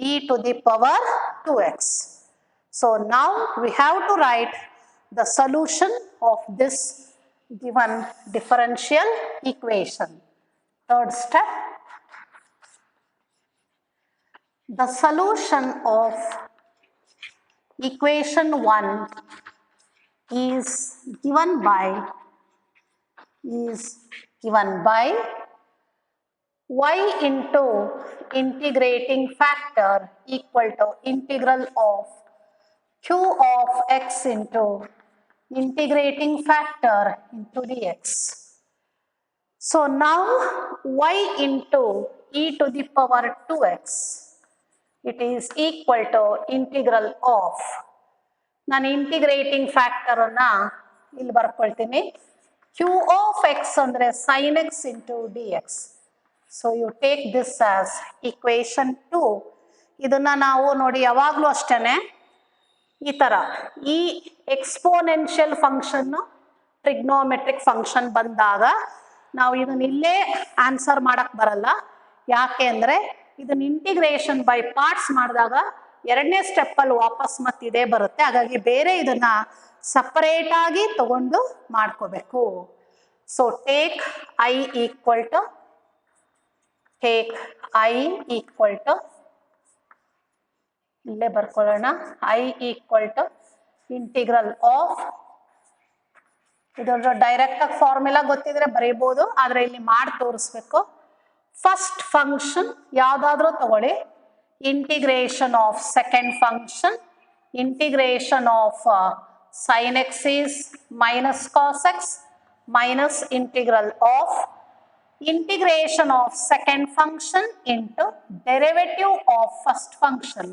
Speaker 2: e to the power 2x. So now we have to write the solution of this given differential equation. Third step, the solution of equation 1 is given by y into integrating factor equal to integral of q of x into integrating factor into dx. So now y into e to the power 2x, it is equal to integral of, ನಾನು integrating factor ಅನ್ನ ಇಲ್ಲಿ ಬರ್ಕೊಳ್ತೀನಿ, q of x ಅಂದ್ರೆ sin x into dx. So you take this as equation 2. ಇದನ್ನ ನಾವು ನೋಡಿ ಯಾವಾಗಲೂ ಅಷ್ಟೇ ಈ ಥರ ಈ ಎಕ್ಸ್ಪೋನೆನ್ಷಿಯಲ್ ಫಂಕ್ಷನ್ನು ಟ್ರಿಗ್ನೋಮೆಟ್ರಿಕ್ ಫಂಕ್ಷನ್ ಬಂದಾಗ ನಾವು ಇದನ್ನ ಇಲ್ಲೇ ಆನ್ಸರ್ ಮಾಡಕ್ಕೆ ಬರಲ್ಲ. ಯಾಕೆ ಅಂದರೆ ಇದನ್ನ ಇಂಟಿಗ್ರೇಷನ್ ಬೈ ಪಾರ್ಟ್ಸ್ ಮಾಡಿದಾಗ ಎರಡನೇ ಸ್ಟೆಪ್ಪಲ್ಲಿ ವಾಪಸ್ ಮತ್ತೆ ಇದೇ ಬರುತ್ತೆ. ಹಾಗಾಗಿ ಬೇರೆ ಇದನ್ನ ಸಪರೇಟಾಗಿ ತಗೊಂಡು ಮಾಡ್ಕೋಬೇಕು. So take I equal to ಇಲ್ಲೇ ಬರ್ಕೊಳ್ಳೋಣ, I equal to integral of, ಇದರ ಡೈರೆಕ್ಟಾಗಿ ಫಾರ್ಮುಲಾ ಗೊತ್ತಿದ್ರೆ ಬರೀಬೋದು, ಆದರೆ ಇಲ್ಲಿ ಮಾಡಿ ತೋರಿಸ್ಬೇಕು. ಫಸ್ಟ್ ಫಂಕ್ಷನ್ ಯಾವುದಾದ್ರೂ ತಗೊಳ್ಳಿ, integration of second function, integration of sin x is minus cos x minus integral of integration of second function into derivative of first function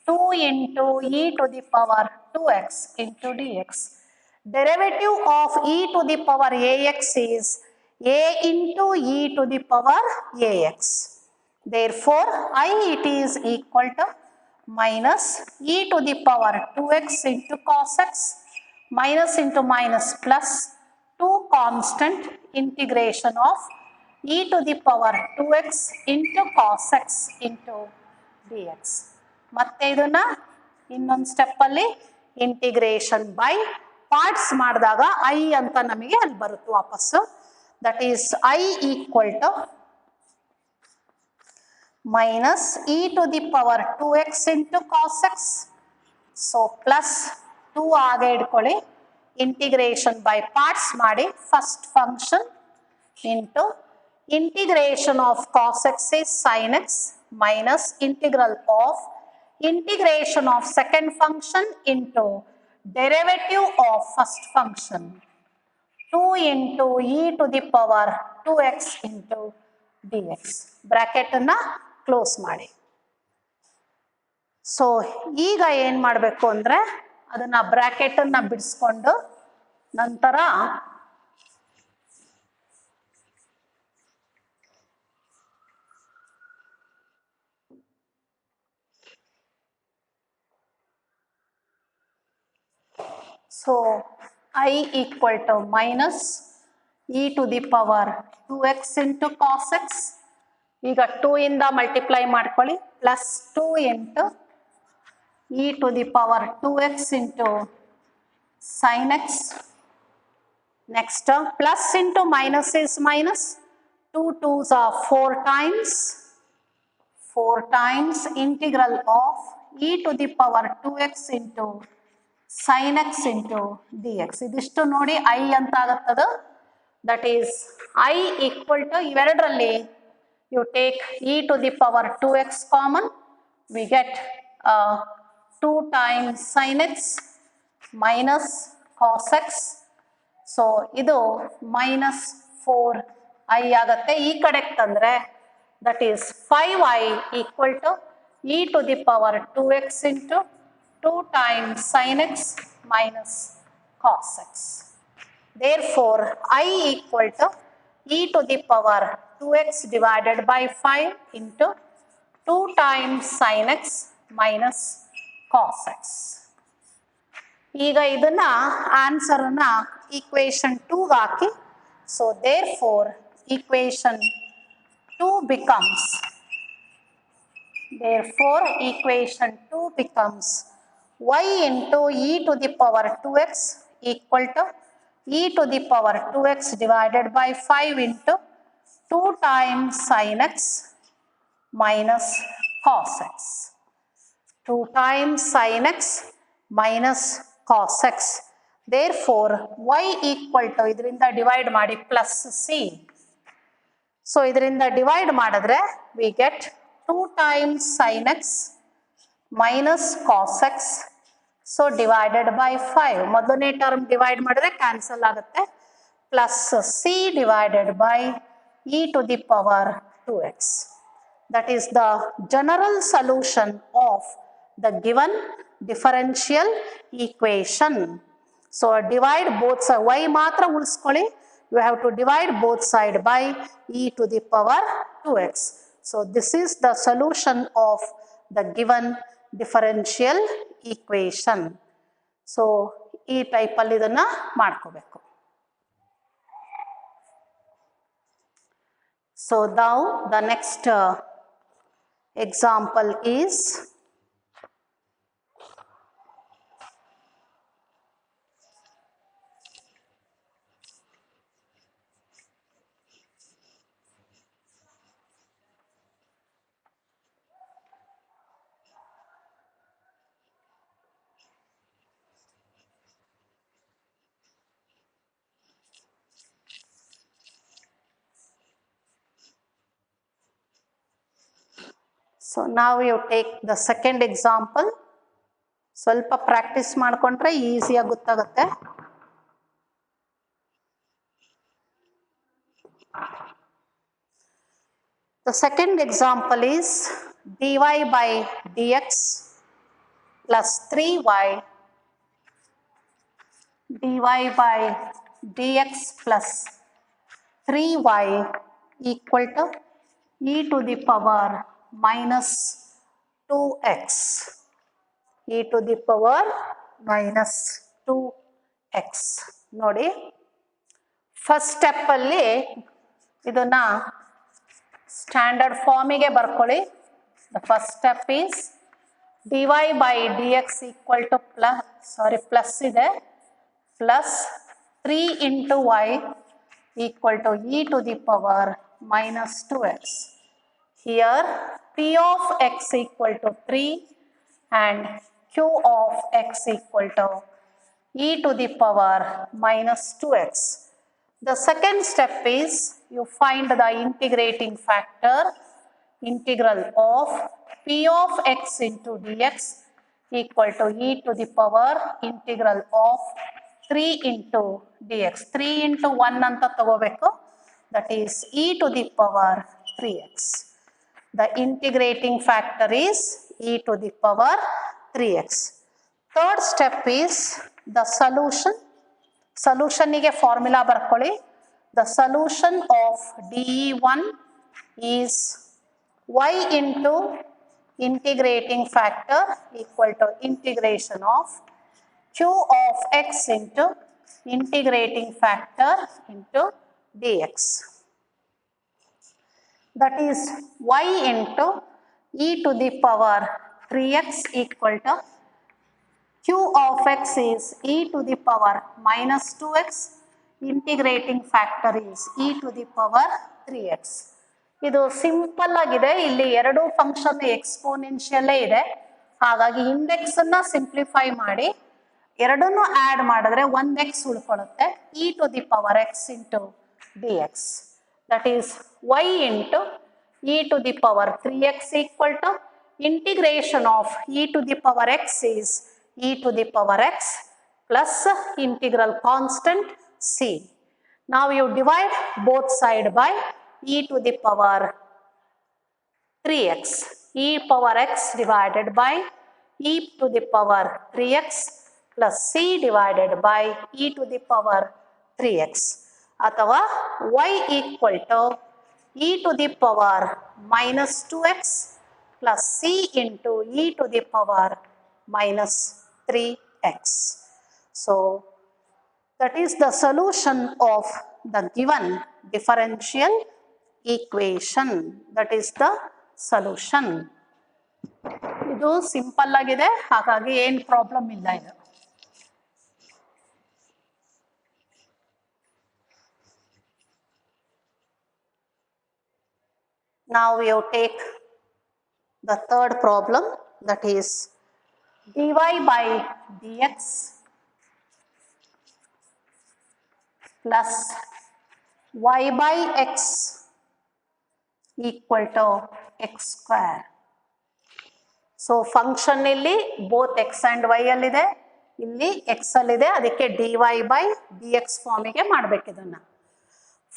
Speaker 2: 2 into e to the power 2x into dx. Derivative of e to the power ax is a into e to the power ax. Therefore, it is equal to minus e to the power 2x into cos x minus into minus plus 2 constant integration of e to the power 2x into cos x into dx. ಮತ್ತೆ ಇದನ್ನ ಇನ್ನೊಂದು ಸ್ಟೆಪ್ಪಲ್ಲಿ integration by parts ಮಾಡಿದಾಗ I ಅಂತ ನಮಗೆ ಅಲ್ಲಿ ಬರುತ್ತೆ ವಾಪಸ್ಸು. That is I equal to minus e to the power 2x into cos x. So plus 2 ಆಗೆ ಇಟ್ಕೊಳ್ಳಿ, ಇಂಟಿಗ್ರೇಷನ್ ಬೈ ಪಾರ್ಟ್ಸ್ ಮಾಡಿ first function into integration of cos x is sin x minus integral of integration of second function into derivative of first function 2 into e to the power 2x into dx. Bracket ಅನ್ನ close ಮಾಡಿ. So ಈಗ ಏನು ಮಾಡಬೇಕು ಅಂದರೆ ಅದನ್ನ bracket ಅನ್ನ ಬಿಡಿಸ್ಕೊಂಡು ನಂತರ so I equal to minus e to the power 2x into cos x. ಈಗ 2 ಇಂದ ಮಲ್ಟಿಪ್ಲೈ ಮಾಡ್ಕೊಳ್ಳಿ, plus 2 into e to the power 2x into sin x Next, plus into minus is minus. 2 2s are 4 times. 4 times integral of e to the power 2x into sin x into dx. ಇದಿಷ್ಟು ನೋಡಿ I ಅಂತ ಆಗುತ್ತದೆ. That is I equal to ಇವೆರಡರಲ್ಲಿ you take e to the power 2x common. We get 2 times sin x minus cos x. So ಇದು minus 4i ಆಗುತ್ತೆ. ಈ ಕಡೆಗೆ ತಂದರೆ that is 5i equal to e to the power 2x into 2 times sin x minus cos x. Therefore, I equal to e to the power 2x divided by 5 into 2 times sin x minus cos x. ಈಗ ಇದನ್ನ ಆನ್ಸರನ್ನ equation 2 ಹಾಕಿ. So therefore equation 2 becomes y into e to the power 2x equal to e to the power 2x divided by 5 into 2 times sin x minus cos x. 2 times sin x minus cos x. Therefore, y equal to ಇದರಿಂದ divide ಮಾಡಿ plus c. So ಇದರಿಂದ divide ಮಾಡಿದ್ರೆ we get 2 times sin x minus cos x. So divided by 5. ಮೊದಲನೇ term divide ಮಾಡಿದ್ರೆ cancel ಆಗುತ್ತೆ. Plus c divided by e to the power 2x. That is the general solution of the given differential equation. So divide both sides. Y ಮಾತ್ರ ಉಳಿಸ್ಕೊಳ್ಳಿ. You have to divide both sides by e to the power 2x. So this is the solution of the given differential equation. So ಈ ಟೈಪಲ್ಲಿ ಇದನ್ನ ಮಾಡ್ಕೋಬೇಕು. So now the next example is so now you take the second example. ಸ್ವಲ್ಪ practice ಮಾಡಿಕೊಂಡ್ರೆ ಈಸಿಯಾಗಿ ಗೊತ್ತಾಗುತ್ತೆ. The second example is dy by dx plus 3y dy by dx plus 3y equal to e to the power minus 2x. e to the power minus 2x. ನೋಡಿ first ಸ್ಟೆಪ್ಪಲ್ಲಿ ಇದನ್ನ standard ಫಾರ್ಮಿಗೆ ಬರ್ಕೊಳ್ಳಿ. The first step is dy by dx equal to plus ಇದೆ plus 3 into y equal to e to the power minus 2x. Here p of x equal to 3 and q of x equal to e to the power minus 2x. The second step is you find the integrating factor. Integral of p of x into dx equal to e to the power integral of 3 into dx. 3 into 1 ಅಂತ ತಗೋಬೇಕು. That is e to the power 3x. The integrating factor is e to the power 3x. Third step is the solution. Solution ಗೆ formula ಬರ್ಕೊಳ್ಳಿ. The solution of DE1 is y into integrating factor equal to integration of q of x into integrating factor into dx. That is y into e to the power 3x equal to q of x is e to the power minus 2x integrating factor is e to the power 3x. ಇದು simple ಆಗಿದೆ, ಇಲ್ಲಿ ಎರಡು function ಎಕ್ಸ್ಪೋನೆನ್ಷಿಯಲ್ಲೇ ಇದೆ, ಹಾಗಾಗಿ index ಅನ್ನ simplify ಮಾಡಿ ಎರಡನ್ನೂ add ಮಾಡಿದ್ರೆ 1x ಉಳ್ಕೊಳ್ಳುತ್ತೆ, e to the power x into dx. That is y into e to the power 3x equal to integration of e to the power x is e to the power x plus integral constant c. Now you divide both side by e to the power 3x. E power x divided by e to the power 3x plus c divided by e to the power 3x. ಅಥವಾ y equal to e to the power minus 2x plus c into e to the power minus 3x. So that is the solution of the given differential equation. That is the solution. ಇದು simple ಆಗಿದೆ, ಹಾಗಾಗಿ ಏನು problem ಇಲ್ಲ ಇದು. Now we take the third problem, that is dy by dx plus y by x equal to x square. So function ಇಲ್ಲಿ both x and y ಅಲ್ಲಿದೆ, ಇಲ್ಲಿ x ಅಲ್ಲಿದೆ, ಅದಕ್ಕೆ dy by dx ಫಾರ್ಮಿಗೆ ಮಾಡಬೇಕು. ಇದನ್ನ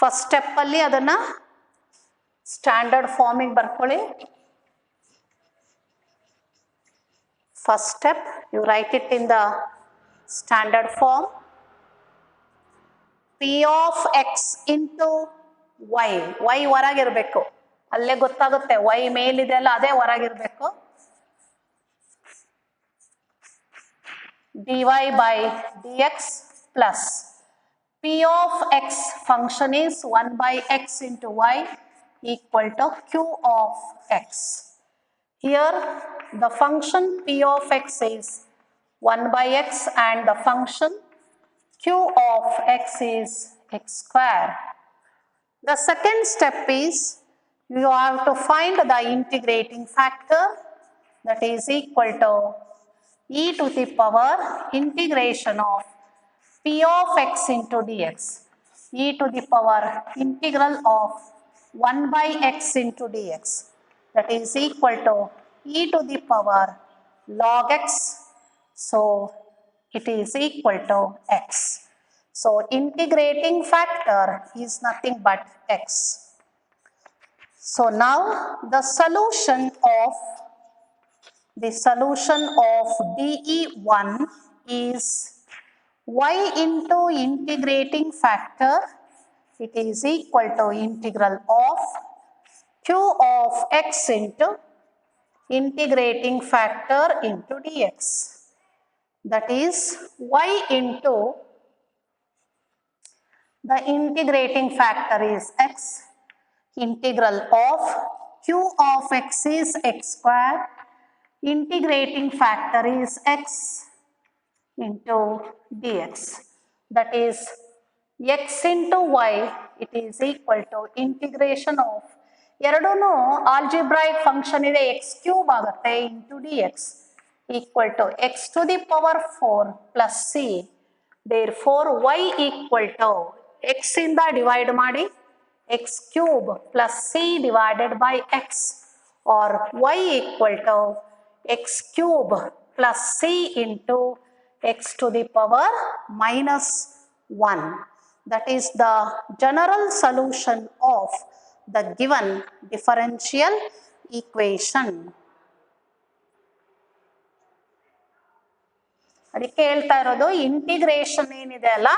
Speaker 2: ಫಸ್ಟ್ ಸ್ಟೆಪ್ ಅಲ್ಲಿ ಅದನ್ನ standard ಫಾರ್ಮಿಗೆ ಬರ್ಕೊಳ್ಳಿ. First step, you write it in the standard form. P of x into y. y ಹೊರಗಿರಬೇಕು, ಅಲ್ಲೇ ಗೊತ್ತಾಗುತ್ತೆ y ಮೇಲಿದೆ ಅಲ್ಲ, ಅದೇ ಹೊರಗಿರಬೇಕು. dy by dx plus p of x function is 1 by x into y equal to q of x. Here the function p of x is 1 by x and the function q of x is x square. The second step is you have to find the integrating factor, that is equal to e to the power integration of p of x into dx, e to the power integral of 1 by x into dx, that is equal to e to the power log x. So it is equal to x. So integrating factor is nothing but x. So now the solution of DE1 is y into integrating factor, it is equal to integral of q of x into integrating factor into dx. That is y into the integrating factor is x, integral of q of x is x square, integrating factor is x into dx. That is x into y, it is equal to integration of ಎರಡೂನು algebraic function ಇದೆ, x cube ಆಗುತ್ತೆ into d x equal to x to the power 4 plus c. Therefore y equal to x ಇಂದ divide ಮಾಡಿ x cube plus c divided by x, or y equal to x cube plus c into x to the power minus 1. That is the general solution of the given differential equation. ಅದಕ್ಕೆ ಹೇಳ್ತಾ ಇರೋದು integration ಏನಿದೆ ಅಲ್ಲ,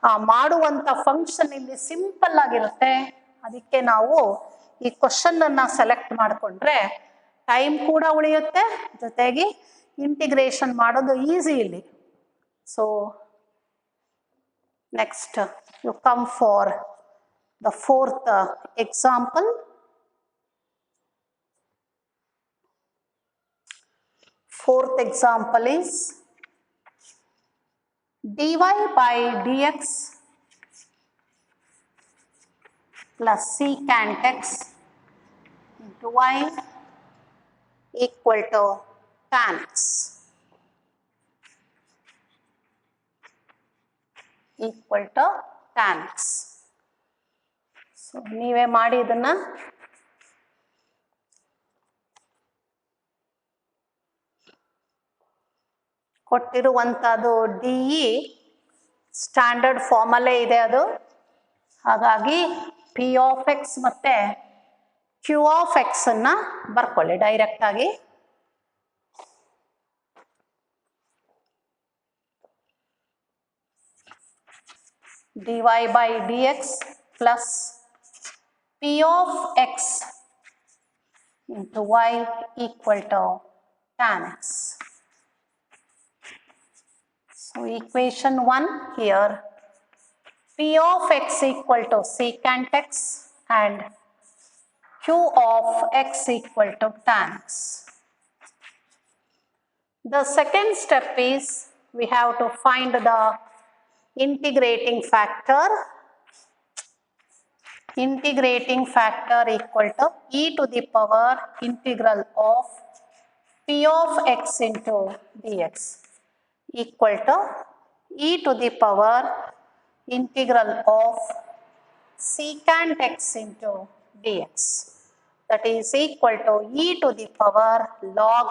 Speaker 2: ಆ ಮಾಡುವಂತ function ಇಲ್ಲಿ simple ಆಗಿರುತ್ತೆ. ಅದಕ್ಕೆ ನಾವು ಈ ಕ್ವಶನ್ ಅನ್ನ ಸೆಲೆಕ್ಟ್ ಮಾಡಿಕೊಂಡ್ರೆ ಟೈಮ್ ಕೂಡ ಉಳಿಯುತ್ತೆ, ಜೊತೆಗೆ ಇಂಟಿಗ್ರೇಷನ್ ಮಾಡೋದು ಈಸಿ ಇಲ್ಲಿ. So next you come for the fourth example. Fourth example is dy by dx plus secant x into y equal to tan x equal to tan x. So ನೀವೇ ಮಾಡಿ ಇದನ್ನ. ಕೊಟ್ಟಿರುವಂಥದ್ದು D E standard ಫಾರ್ಮಲ್ಲೇ ಇದೆ ಅದು. ಹಾಗಾಗಿ P of X ಮತ್ತು Q of X ಅನ್ನ ಬರ್ಕೊಳ್ಳಿ ಡೈರೆಕ್ಟಾಗಿ. dy by dx plus p of x into y equal to tan x. So equation 1 here, p of x equal to secant x and q of x equal to tan x. The second step is we have to find the integrating factor. Integrating factor equal to e to the power integral of p of x into dx equal to e to the power integral of secant x into dx, that is equal to e to the power log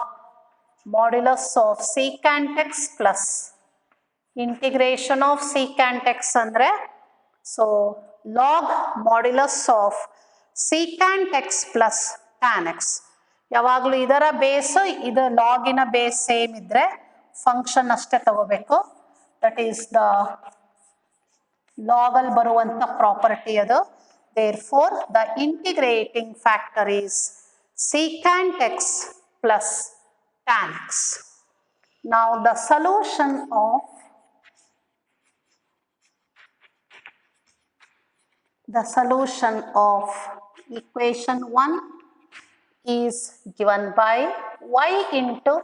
Speaker 2: modulus of secant x plus integration of secant x andre, so log modulus of secant x plus tan x. ಯಾವಾಗಲೂ ಇದರ base ಇದು ಲಾಗಿನ base same ಇದ್ರೆ function ಅಷ್ಟೇ ತಗೋಬೇಕು. That is the ಲಾಗಲ್ಲಿ ಬರುವಂಥ property ಅದು. Therefore the integrating factor is secant x plus tan x. Now the solution of equation 1 is given by y into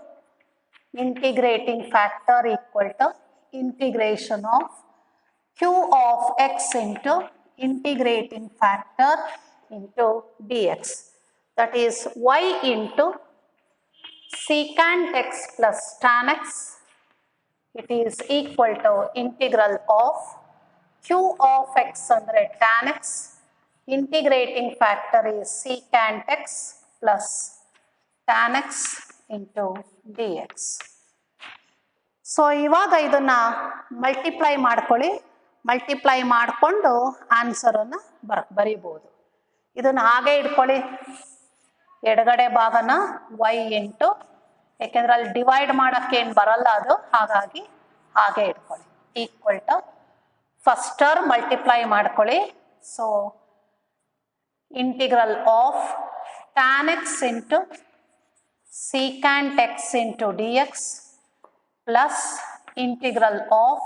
Speaker 2: integrating factor equal to integration of q of x into integrating factor into dx, that is y into secant x plus tan x. It is equal to integral of q of x andre tan x, integrating factor is secant x plus tan x into dx. So ಇವಾಗ ಇದನ್ನ multiply ಮಾಡ್ಕೊಳ್ಳಿ. Multiply ಮಾಡಿಕೊಂಡು ಆನ್ಸರನ್ನು ಬರೀಬೋದು. ಇದನ್ನು ಹಾಗೆ ಇಟ್ಕೊಳ್ಳಿ, ಎಡಗಡೆ ಭಾಗನ y into, ಯಾಕೆಂದ್ರೆ ಅಲ್ಲಿ ಡಿವೈಡ್ ಮಾಡೋಕ್ಕೆ ಏನು ಬರಲ್ಲ ಅದು, ಹಾಗಾಗಿ ಹಾಗೆ ಇಟ್ಕೊಳ್ಳಿ. Equal to first term multiply ಮಾಡ್ಕೊಳ್ಳಿ. So integral of tan x into secant x into dx plus integral of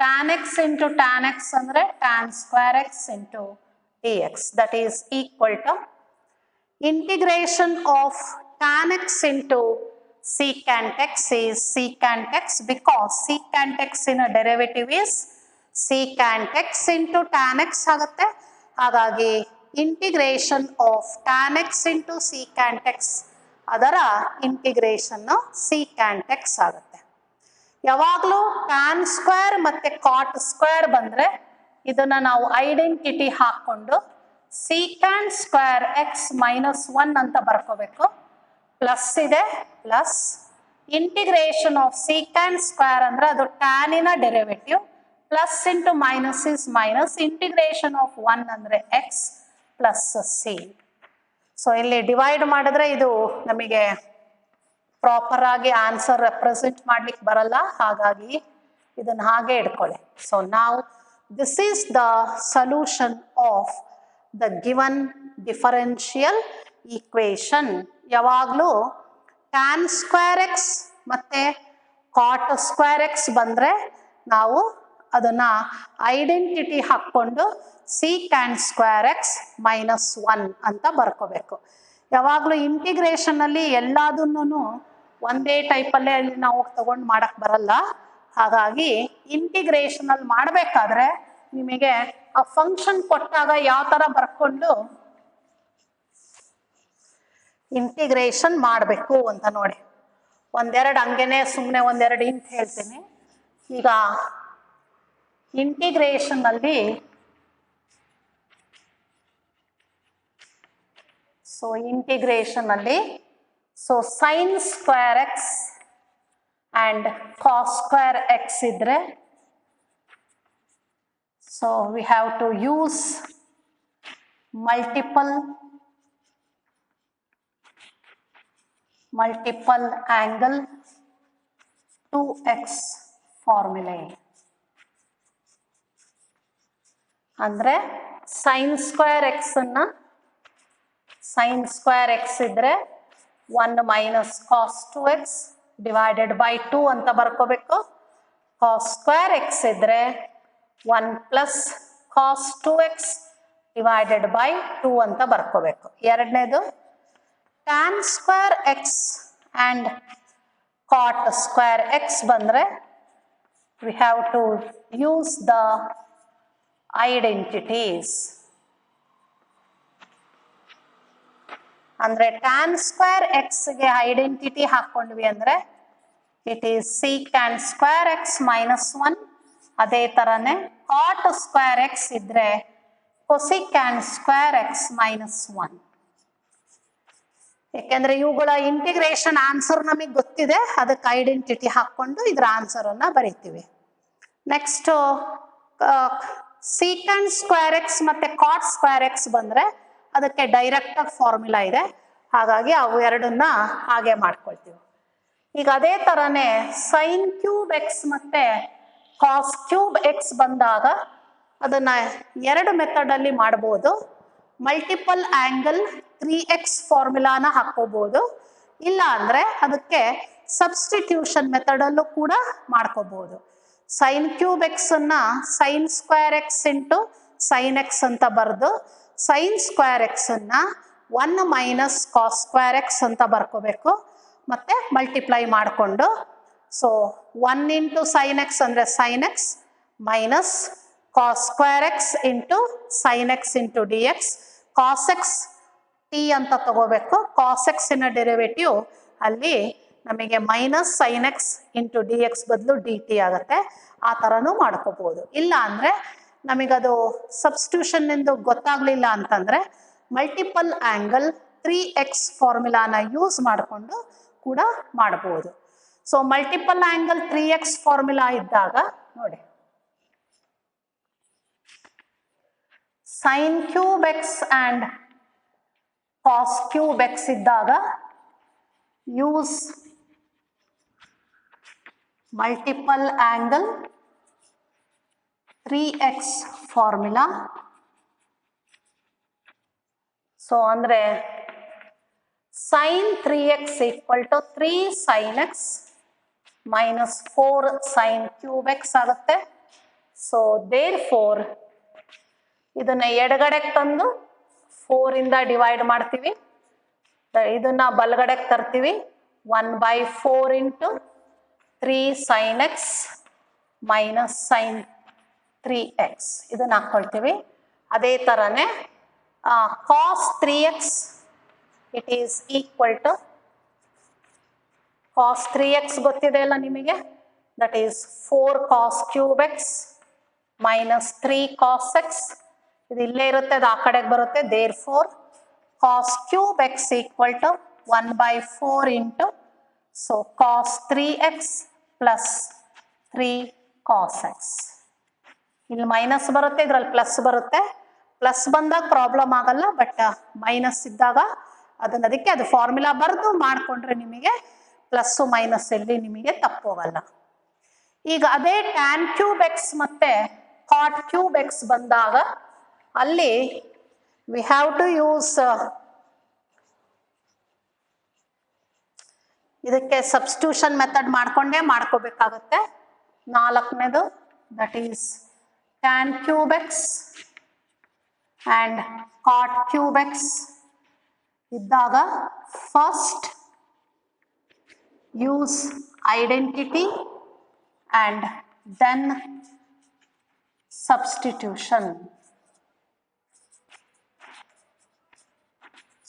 Speaker 2: tan x into tan x andre tan square x into dx, that is equal to integration of tan x into secant x is secant x, because secant x in a derivative is secant x into tan x ಆಗುತ್ತೆ. ಹಾಗಾಗಿ integration of tan x into secant x ಅದರ integration secant x ಆಗುತ್ತೆ. ಯಾವಾಗಲೂ tan square ಮತ್ತು cot square ಬಂದರೆ ಇದನ್ನು ನಾವು identity ಹಾಕ್ಕೊಂಡು secant ಸ್ಕ್ವೇರ್ x ಮೈನಸ್ 1 ಅಂತ ಬರ್ಕೋಬೇಕು. ಪ್ಲಸ್ ಇದೆ, plus integration of secant square ಅಂದರೆ ಅದು ಟ್ಯಾನಿನ derivative, plus into minus is minus, integration of 1 ಅಂದರೆ x ಪ್ಲಸ್ ಸಿ. ಸೊ ಇಲ್ಲಿ ಡಿವೈಡ್ ಮಾಡಿದ್ರೆ ಇದು ನಮಗೆ ಪ್ರಾಪರ್ ಆಗಿ ಆನ್ಸರ್ ರೆಪ್ರೆಸೆಂಟ್ ಮಾಡ್ಲಿಕ್ಕೆ ಬರಲ್ಲ, ಹಾಗಾಗಿ ಇದನ್ನು ಹಾಗೆ ಇಟ್ಕೊಳ್ಳಿ. ಸೊ ನಾವು this is the solution of the given differential equation. ಯಾವಾಗಲೂ tan ಸ್ಕ್ವೇರ್ ಎಕ್ಸ್ ಮತ್ತು ಕಾಟ್ ಸ್ಕ್ವೇರ್ ಎಕ್ಸ್ ಬಂದರೆ ನಾವು ಅದನ್ನು ಐಡೆಂಟಿಟಿ ಹಾಕ್ಕೊಂಡು secant ಸ್ಕ್ವೇರ್ ಎಕ್ಸ್ ಮೈನಸ್ 1 ಅಂತ ಬರ್ಕೋಬೇಕು. ಯಾವಾಗಲೂ ಇಂಟಿಗ್ರೇಷನಲ್ಲಿ ಎಲ್ಲದನ್ನೂ ಒಂದೇ ಟೈಪಲ್ಲೇ ನಾವು ತಗೊಂಡು ಮಾಡೋಕ್ಕೆ ಬರಲ್ಲ, ಹಾಗಾಗಿ ಇಂಟಿಗ್ರೇಷನಲ್ಲಿ ಮಾಡಬೇಕಾದ್ರೆ ನಿಮಗೆ ಆ ಫಂಕ್ಷನ್ ಕೊಟ್ಟಾಗ ಯಾವ ಥರ ಬರ್ಕೊಂಡು ಇಂಟಿಗ್ರೇಷನ್ ಮಾಡಬೇಕು ಅಂತ ನೋಡಿ. ಒಂದೆರಡು ಹಂಗೇನೆ ಸುಮ್ಮನೆ ಒಂದೆರಡು ಇಂಟ್ ಹೇಳ್ತೀನಿ. ಈಗ ಇಂಟಿಗ್ರೇಷನ್ ಅಲ್ಲಿ sin square x and cos square x idre, so we have to use multiple angle 2x formulae. ಅಂದ್ರೆ sin square x ಅನ್ನ sin square x ಇದ್ರೆ 1 minus cos 2x divided by 2 ಅಂತ ಬರ್ಕೋಬೇಕು. cos square x ಇದ್ರೆ 1 plus cos 2x divided by 2 ಅಂತ ಬರ್ಕೋಬೇಕು. ಎರಡನೇದು tan square x and cot square x ಬಂದ್ರೆ we have to use the identities. ಅಂದ್ರೆ tan square x ಗೆ identity ಹಾಕೊಂಡ್ವಿ ಅಂದ್ರೆ it is secant square x minus 1. ಅದೇ ತರನೇ cot square x ಇದ್ರೆ cosecant square x minus 1. ಯಾಕೆಂದ್ರೆ ಇವುಗಳ ಇಂಟಿಗ್ರೇಷನ್ ಆನ್ಸರ್ ನಮಗೆ ಗೊತ್ತಿದೆ, ಅದಕ್ಕೆ ಐಡೆಂಟಿಟಿ ಹಾಕೊಂಡು ಇದ್ರ ಆನ್ಸರ್ ಅನ್ನ ಬರೀತೀವಿ. ನೆಕ್ಸ್ಟ್ secant square x ಮತ್ತೆ cot square x ಬಂದ್ರೆ ಅದಕ್ಕೆ ಡೈರೆಕ್ಟ್ ಆಗಿ ಫಾರ್ಮುಲಾ ಇದೆ, ಹಾಗಾಗಿ ಅವು ಎರಡನ್ನ ಹಾಗೆ ಮಾಡ್ಕೊಳ್ತೀವಿ. ಈಗ ಅದೇ ತರನೇ sin ಕ್ಯೂಬ್ x ಮತ್ತೆ cos ಕ್ಯೂಬ್ x ಬಂದಾಗ ಅದನ್ನ ಎರಡು ಮೆಥಡ್ ಅಲ್ಲಿ ಮಾಡಬಹುದು. ಮಲ್ಟಿಪಲ್ ಆಂಗಲ್ 3x ಫಾರ್ಮುಲಾನ ಹಾಕೋಬಹುದು, ಇಲ್ಲ ಅಂದ್ರೆ ಅದಕ್ಕೆ ಸಬ್ಸ್ಟಿಟ್ಯೂಷನ್ ಮೆಥಡ್ ಅಲ್ಲೂ ಕೂಡ ಮಾಡ್ಕೋಬಹುದು. sin ಕ್ಯೂಬ್ x ಅನ್ನ sin square x into sin x ಅಂತ ಬರೆದು sin ಸ್ಕ್ವೇರ್ x ಅನ್ನ 1 ಮೈನಸ್ cos ಸ್ಕ್ವೇರ್ x ಅಂತ ಬರ್ಕೋಬೇಕು. ಮತ್ತೆ ಮಲ್ಟಿಪ್ಲೈ ಮಾಡಿಕೊಂಡು ಸೊ 1 ಇಂಟು sin x ಅಂದ್ರೆ sin x minus cos square x into sin x into d X. cos x t ಅಂತ ತಗೋಬೇಕು. cos x ಇನ ಡೆರಿವೇಟಿವ್ ಅಲ್ಲಿ ನಮಗೆ minus sin x into d X ಬದಲು ಡಿ ಟಿ ಆಗುತ್ತೆ. ಆ ಥರನೂ ಮಾಡ್ಕೋಬಹುದು. ಇಲ್ಲ ಅಂದರೆ ನಮಗದು ಸಬ್ಸ್ಟಿಟ್ಯೂಷನ್ ಎಂದು ಗೊತ್ತಾಗಲಿಲ್ಲ ಅಂತಂದರೆ ಮಲ್ಟಿಪಲ್ ಆ್ಯಂಗಲ್ 3x ಫಾರ್ಮುಲಾನ ಯೂಸ್ ಮಾಡಿಕೊಂಡು ಕೂಡ ಮಾಡ್ಬೋದು. So multiple angle 3x formula ಇದ್ದಾಗ ನೋಡಿ, sin cube x and cos cube x ಇದ್ದಾಗ use multiple angle 3x formula. So ಅಂದರೆ sin 3x equal to 3 sin x minus 4 sin cube x ಆಗುತ್ತೆ. So therefore ಇದನ್ನ ಎಡಗಡೆಗೆ ತಂದು 4 ಇಂದ divide ಮಾಡ್ತೀವಿ, ಇದನ್ನ ಬಲಗಡೆಗೆ ತರ್ತೀವಿ. 1/4 into 3 sin x minus sin 3x ಇದನ್ನ ಹಾಕ್ಕೊಳ್ತೀವಿ. ಅದೇ ಥರನೇ cos 3x it is equal to cos 3x ಗೊತ್ತಿದೆ ಅಲ್ಲ ನಿಮಗೆ, that is 4 cos cube x minus 3 cos x. ಇದು ಇಲ್ಲೇ ಇರುತ್ತೆ, ಅದು ಆ ಕಡೆಗೆ ಬರುತ್ತೆ. Therefore cos cube x equal to 1/4 into so cos 3x plus 3 cos x. ಇಲ್ಲಿ ಮೈನಸ್ ಬರುತ್ತೆ, ಇದರಲ್ಲಿ ಪ್ಲಸ್ ಬರುತ್ತೆ. ಪ್ಲಸ್ ಬಂದಾಗ ಪ್ರಾಬ್ಲಮ್ ಆಗಲ್ಲ, ಬಟ್ ಮೈನಸ್ ಇದ್ದಾಗ ಅದಕ್ಕೆ ಅದು ಫಾರ್ಮುಲಾ ಬರೆದು ಮಾಡಿಕೊಂಡ್ರೆ ನಿಮಗೆ ಪ್ಲಸ್ಸು ಮೈನಸ್ ಎಲ್ಲಿ ನಿಮಗೆ ತಪ್ಪೋಗಲ್ಲ. ಈಗ ಅದೇ ಟ್ಯಾನ್ ಕ್ಯೂಬ್ ಎಕ್ಸ್ ಮತ್ತೆ ಕಾಟ್ ಕ್ಯೂಬ್ ಎಕ್ಸ್ ಬಂದಾಗ ಅಲ್ಲಿ ವಿ ಹ್ಯಾವ್ ಟು ಯೂಸ್ ಇದಕ್ಕೆ ಸಬ್ಸ್ಟಿಟ್ಯೂಷನ್ ಮೆಥಡ್ ಮಾಡ್ಕೊಂಡೇ ಮಾಡ್ಕೋಬೇಕಾಗತ್ತೆ. ನಾಲ್ಕನೇದು that is tan cube x and cot cube x ಇದ್ದಾಗ first use identity and then substitution.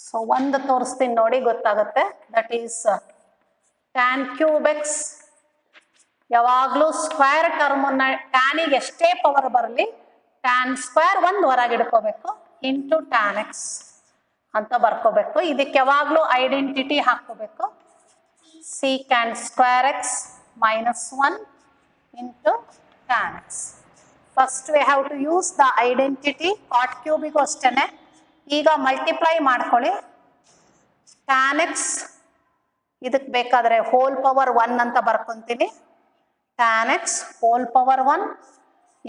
Speaker 2: So ಒಂದು ತೋರಿಸ್ತೀನಿ ನೋಡಿ ಗೊತ್ತಾಗುತ್ತೆ. That is tan cube x. ಯಾವಾಗಲೂ ಸ್ಕ್ವೇರ್ ಟರ್ಮನ್ನ ಟ್ಯಾನಿಗೆ ಎಷ್ಟೇ ಪವರ್ ಬರಲಿ ಟ್ಯಾನ್ ಸ್ಕ್ವೇರ್ ಒಂದು ಹೊರಗೆ ಇಡ್ಕೋಬೇಕು ಇಂಟು ಟ್ಯಾನ್ ಎಕ್ಸ್ ಅಂತ ಬರ್ಕೋಬೇಕು. ಇದಕ್ಕೆ ಯಾವಾಗಲೂ ಐಡೆಂಟಿಟಿ ಹಾಕೋಬೇಕು. secant square x minus 1 into tan x. First we have to use the identity. cot ಕ್ಯೂಬಿಗೂ ಅಷ್ಟೇ. ಈಗ ಮಲ್ಟಿಪ್ಲೈ ಮಾಡ್ಕೊಳ್ಳಿ. tan x ಇದಕ್ಕೆ ಬೇಕಾದರೆ ಹೋಲ್ ಪವರ್ 1 ಅಂತ ಬರ್ಕೊಂತೀನಿ. tan x whole power 1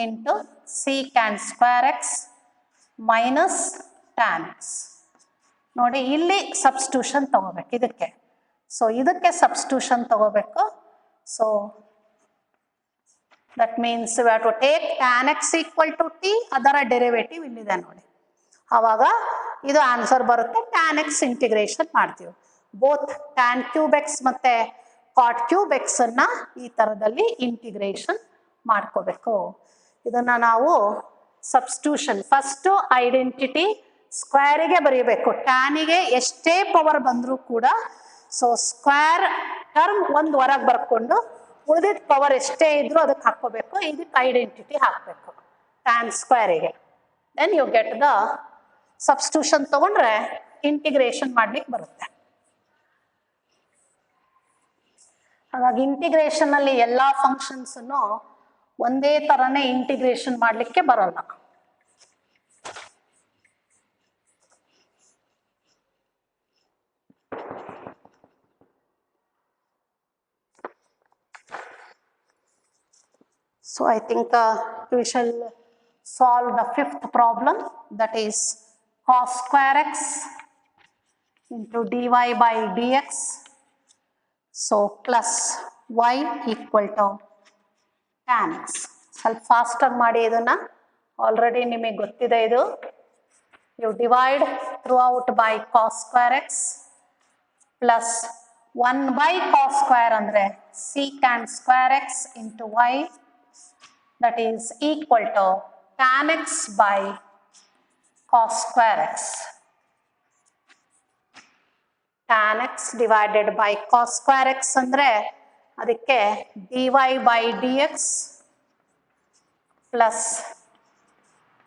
Speaker 2: into secant square X minus tan x. ನೋಡಿ ಇಲ್ಲಿ substitution ತಗೋಬೇಕು ಇದಕ್ಕೆ. ಸೊ ಇದಕ್ಕೆ ಸಬ್ಸ್ಟಿಟ್ಯೂಷನ್ ತಗೋಬೇಕು. So that means we have to take tan x equal to t, ಅದರ ಡೆರಿವೇಟಿವ್ ಇಲ್ಲಿದೆ ನೋಡಿ. ಆವಾಗ ಇದು ಆನ್ಸರ್ ಬರುತ್ತೆ. tan x ಇಂಟಿಗ್ರೇಷನ್ ಮಾಡ್ತೀವಿ. ಬೋತ್ tan ಕ್ಯೂಬ್ ಎಕ್ಸ್ ಮತ್ತು cot ಕ್ಯೂಬ್ ಎಕ್ಸ್ ಅನ್ನ ಈ ಥರದಲ್ಲಿ ಇಂಟಿಗ್ರೇಷನ್ ಮಾಡ್ಕೋಬೇಕು. ಇದನ್ನು ನಾವು ಸಬ್ಸ್ಟಿಟ್ಯೂಷನ್ ಫಸ್ಟು ಐಡೆಂಟಿಟಿ ಸ್ಕ್ವೇರಿಗೆ ಬರೀಬೇಕು. ಟ್ಯಾನಿಗೆ ಎಷ್ಟೇ ಪವರ್ ಬಂದರೂ ಕೂಡ ಸೊ ಸ್ಕ್ವೇರ್ ಟರ್ಮ್ ಒಂದು ಹೊರಗೆ ಬರ್ಕೊಂಡು ಉಳಿದಿದ್ದ ಪವರ್ ಎಷ್ಟೇ ಇದ್ರೂ ಅದಕ್ಕೆ ಹಾಕ್ಕೋಬೇಕು. ಇದಕ್ಕೆ ಐಡೆಂಟಿಟಿ ಹಾಕಬೇಕು ಟ್ಯಾನ್ ಸ್ಕ್ವೇರಿಗೆ. Then you get the substitution ತಗೊಂಡ್ರೆ ಇಂಟಿಗ್ರೇಷನ್ ಮಾಡ್ಲಿಕ್ಕೆ ಬರುತ್ತೆ. ಹಾಗಾಗಿ ಇಂಟಿಗ್ರೇಷನ್ ಅಲ್ಲಿ ಎಲ್ಲ ಫಂಕ್ಷನ್ಸ್ ಒಂದೇ ತರನೇ ಇಂಟಿಗ್ರೇಷನ್ ಮಾಡಲಿಕ್ಕೆ ಬರಲ್ಲ. So I think we shall solve the fifth problem, that is cos square x into dy by dx. So plus y equal to tan x. ಸ್ವಲ್ಪ ಫಾಸ್ಟಾಗಿ ಮಾಡಿ ಇದನ್ನ, ಆಲ್ರೆಡಿ ನಿಮಗೆ ಗೊತ್ತಿದೆ ಇದು. You divide throughout by cos square x ಪ್ಲಸ್ 1 by cos square ಅಂದರೆ secant square x into y, that is equal to tan x by cos square x. tan x divided by cos square x ಅಂದರೆ ಅದಕ್ಕೆ dy by dx plus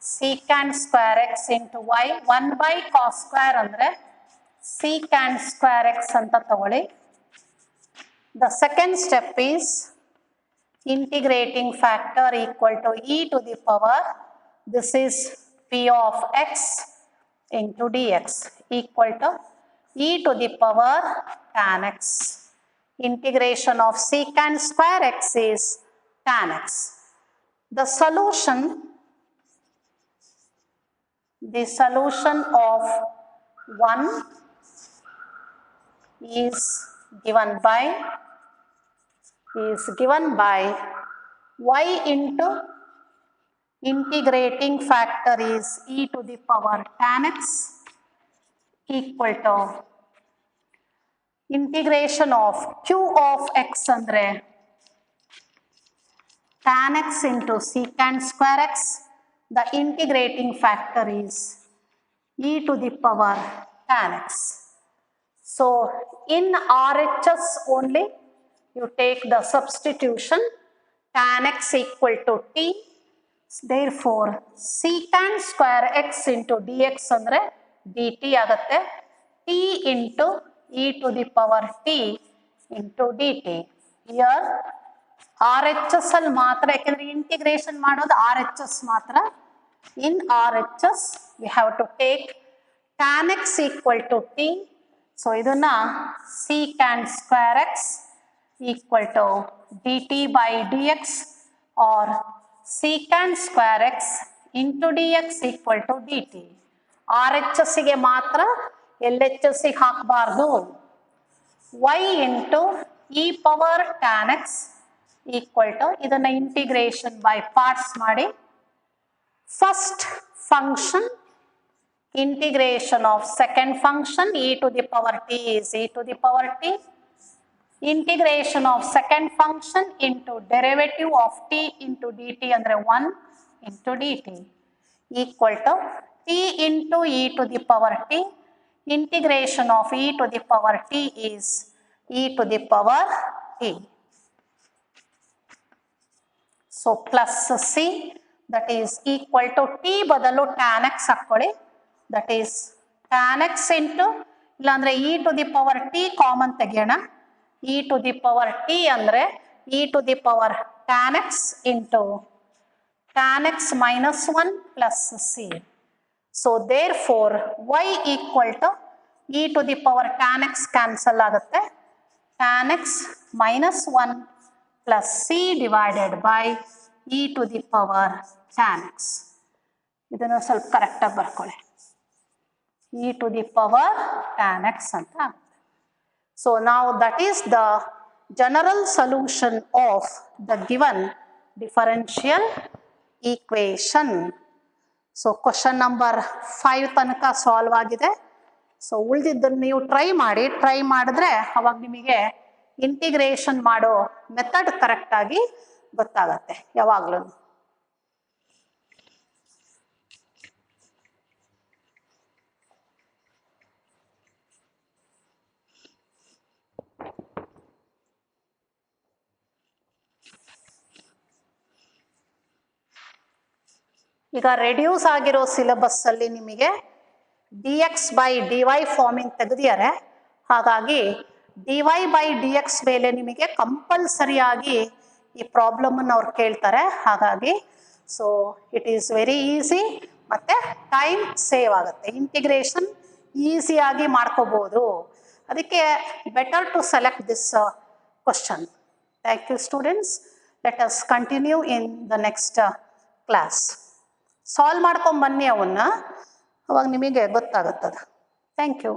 Speaker 2: secant square x into y. 1 by cos square ಅಂದರೆ secant square x ಅಂತ ತಗೊಳ್ಳಿ. The second step is integrating factor equal to e to the power, this is p of x into dx equal to e to the power tan x. Integration of secant square x is tan x. The solution of 1 is given by y into integrating factor is e to the power tan x equal to integration of q of x andre tan x into secant square x. The integrating factor is e to the power tan x. So in RHS only you take the substitution tan x equal to t. Therefore secant square x into dx andre dt ಆಗುತ್ತೆ. t into e to the power t into dt. Here RHS ಅಲ್ಲಿ ಮಾತ್ರ, ಯಾಕೆಂದ್ರೆ integration ಮಾಡೋದು RHS ಮಾತ್ರ. In RHS we have to take tan x equal to t. So ಇದನ್ನ secant square x equal to dt by dx or secant square x into dx equal to dt. RHS ಗೆ ಮಾತ್ರ, LHS ಗೆ ಹಾಕಬಾರ್ದು. y into e power tan x equal to, ಇದನ್ನ integration by parts ಮಾಡಿ. First function integration of second function e to the power t is e to the power t. Integration of second function into derivative of t into dt andre 1 into dt equal to t into e to the power t integration of e to the power t is e to the power t. So plus c that is equal to t ಬದಲು tan x ಹಾಕೊಳ್ಳಿ, that is tan x into ಇಲ್ಲಾಂದ್ರೆ e to the power t common ತೆಗೆಯೋಣ, e to the power t ಅಂದ್ರೆ e to the power tan x into tan x minus 1 plus c. So therefore y equal to e to the power tan x cancel ಆಗುತ್ತೆ, tan x minus 1 plus c divided by e to the power tan x. ಇದನ್ನು ಸ್ವಲ್ಪ ಕರೆಕ್ಟಾಗಿ ಬರ್ಕೊಳ್ಳಿ, e to the power tan x ಅಂತ. So now that is the general solution of the given differential equation. So question number 5 ತನಕ solve ಆಗಿದೆ. So ಉಳಿದಿದ್ದನ್ನು ನೀವು try ಮಾಡಿದ್ರೆ ಅವಾಗ ನಿಮಗೆ ಇಂಟಿಗ್ರೇಷನ್ ಮಾಡೋ ಮೆಥಡ್ ಕರೆಕ್ಟಾಗಿ ಗೊತ್ತಾಗತ್ತೆ ಯಾವಾಗಲೂ. ಈಗ ರೆಡ್ಯೂಸ್ ಆಗಿರೋ ಸಿಲೆಬಸ್ ಅಲ್ಲಿ ನಿಮಗೆ d x by d y forming ತೆಗೆದಿದ್ದಾರೆ, ಹಾಗಾಗಿ d y by d x ಮೇಲೆ ನಿಮಗೆ ಕಂಪಲ್ಸರಿಯಾಗಿ ಈ ಪ್ರಾಬ್ಲಮನ್ನು ಅವ್ರು ಕೇಳ್ತಾರೆ. ಹಾಗಾಗಿ so it is very easy ಮತ್ತು ಟೈಮ್ ಸೇವ್ ಆಗುತ್ತೆ, ಇಂಟಿಗ್ರೇಷನ್ ಈಸಿಯಾಗಿ ಮಾಡ್ಕೋಬೋದು. ಅದಕ್ಕೆ better to select this question. Thank you students. Let us continue in the next class. Solve ಮಾಡ್ಕೊಂಬನ್ನಿ ಅವನ್ನ, ಅವಾಗ ನಿಮಗೆ ಗೊತ್ತಾಗುತ್ತದೆ. Thank you.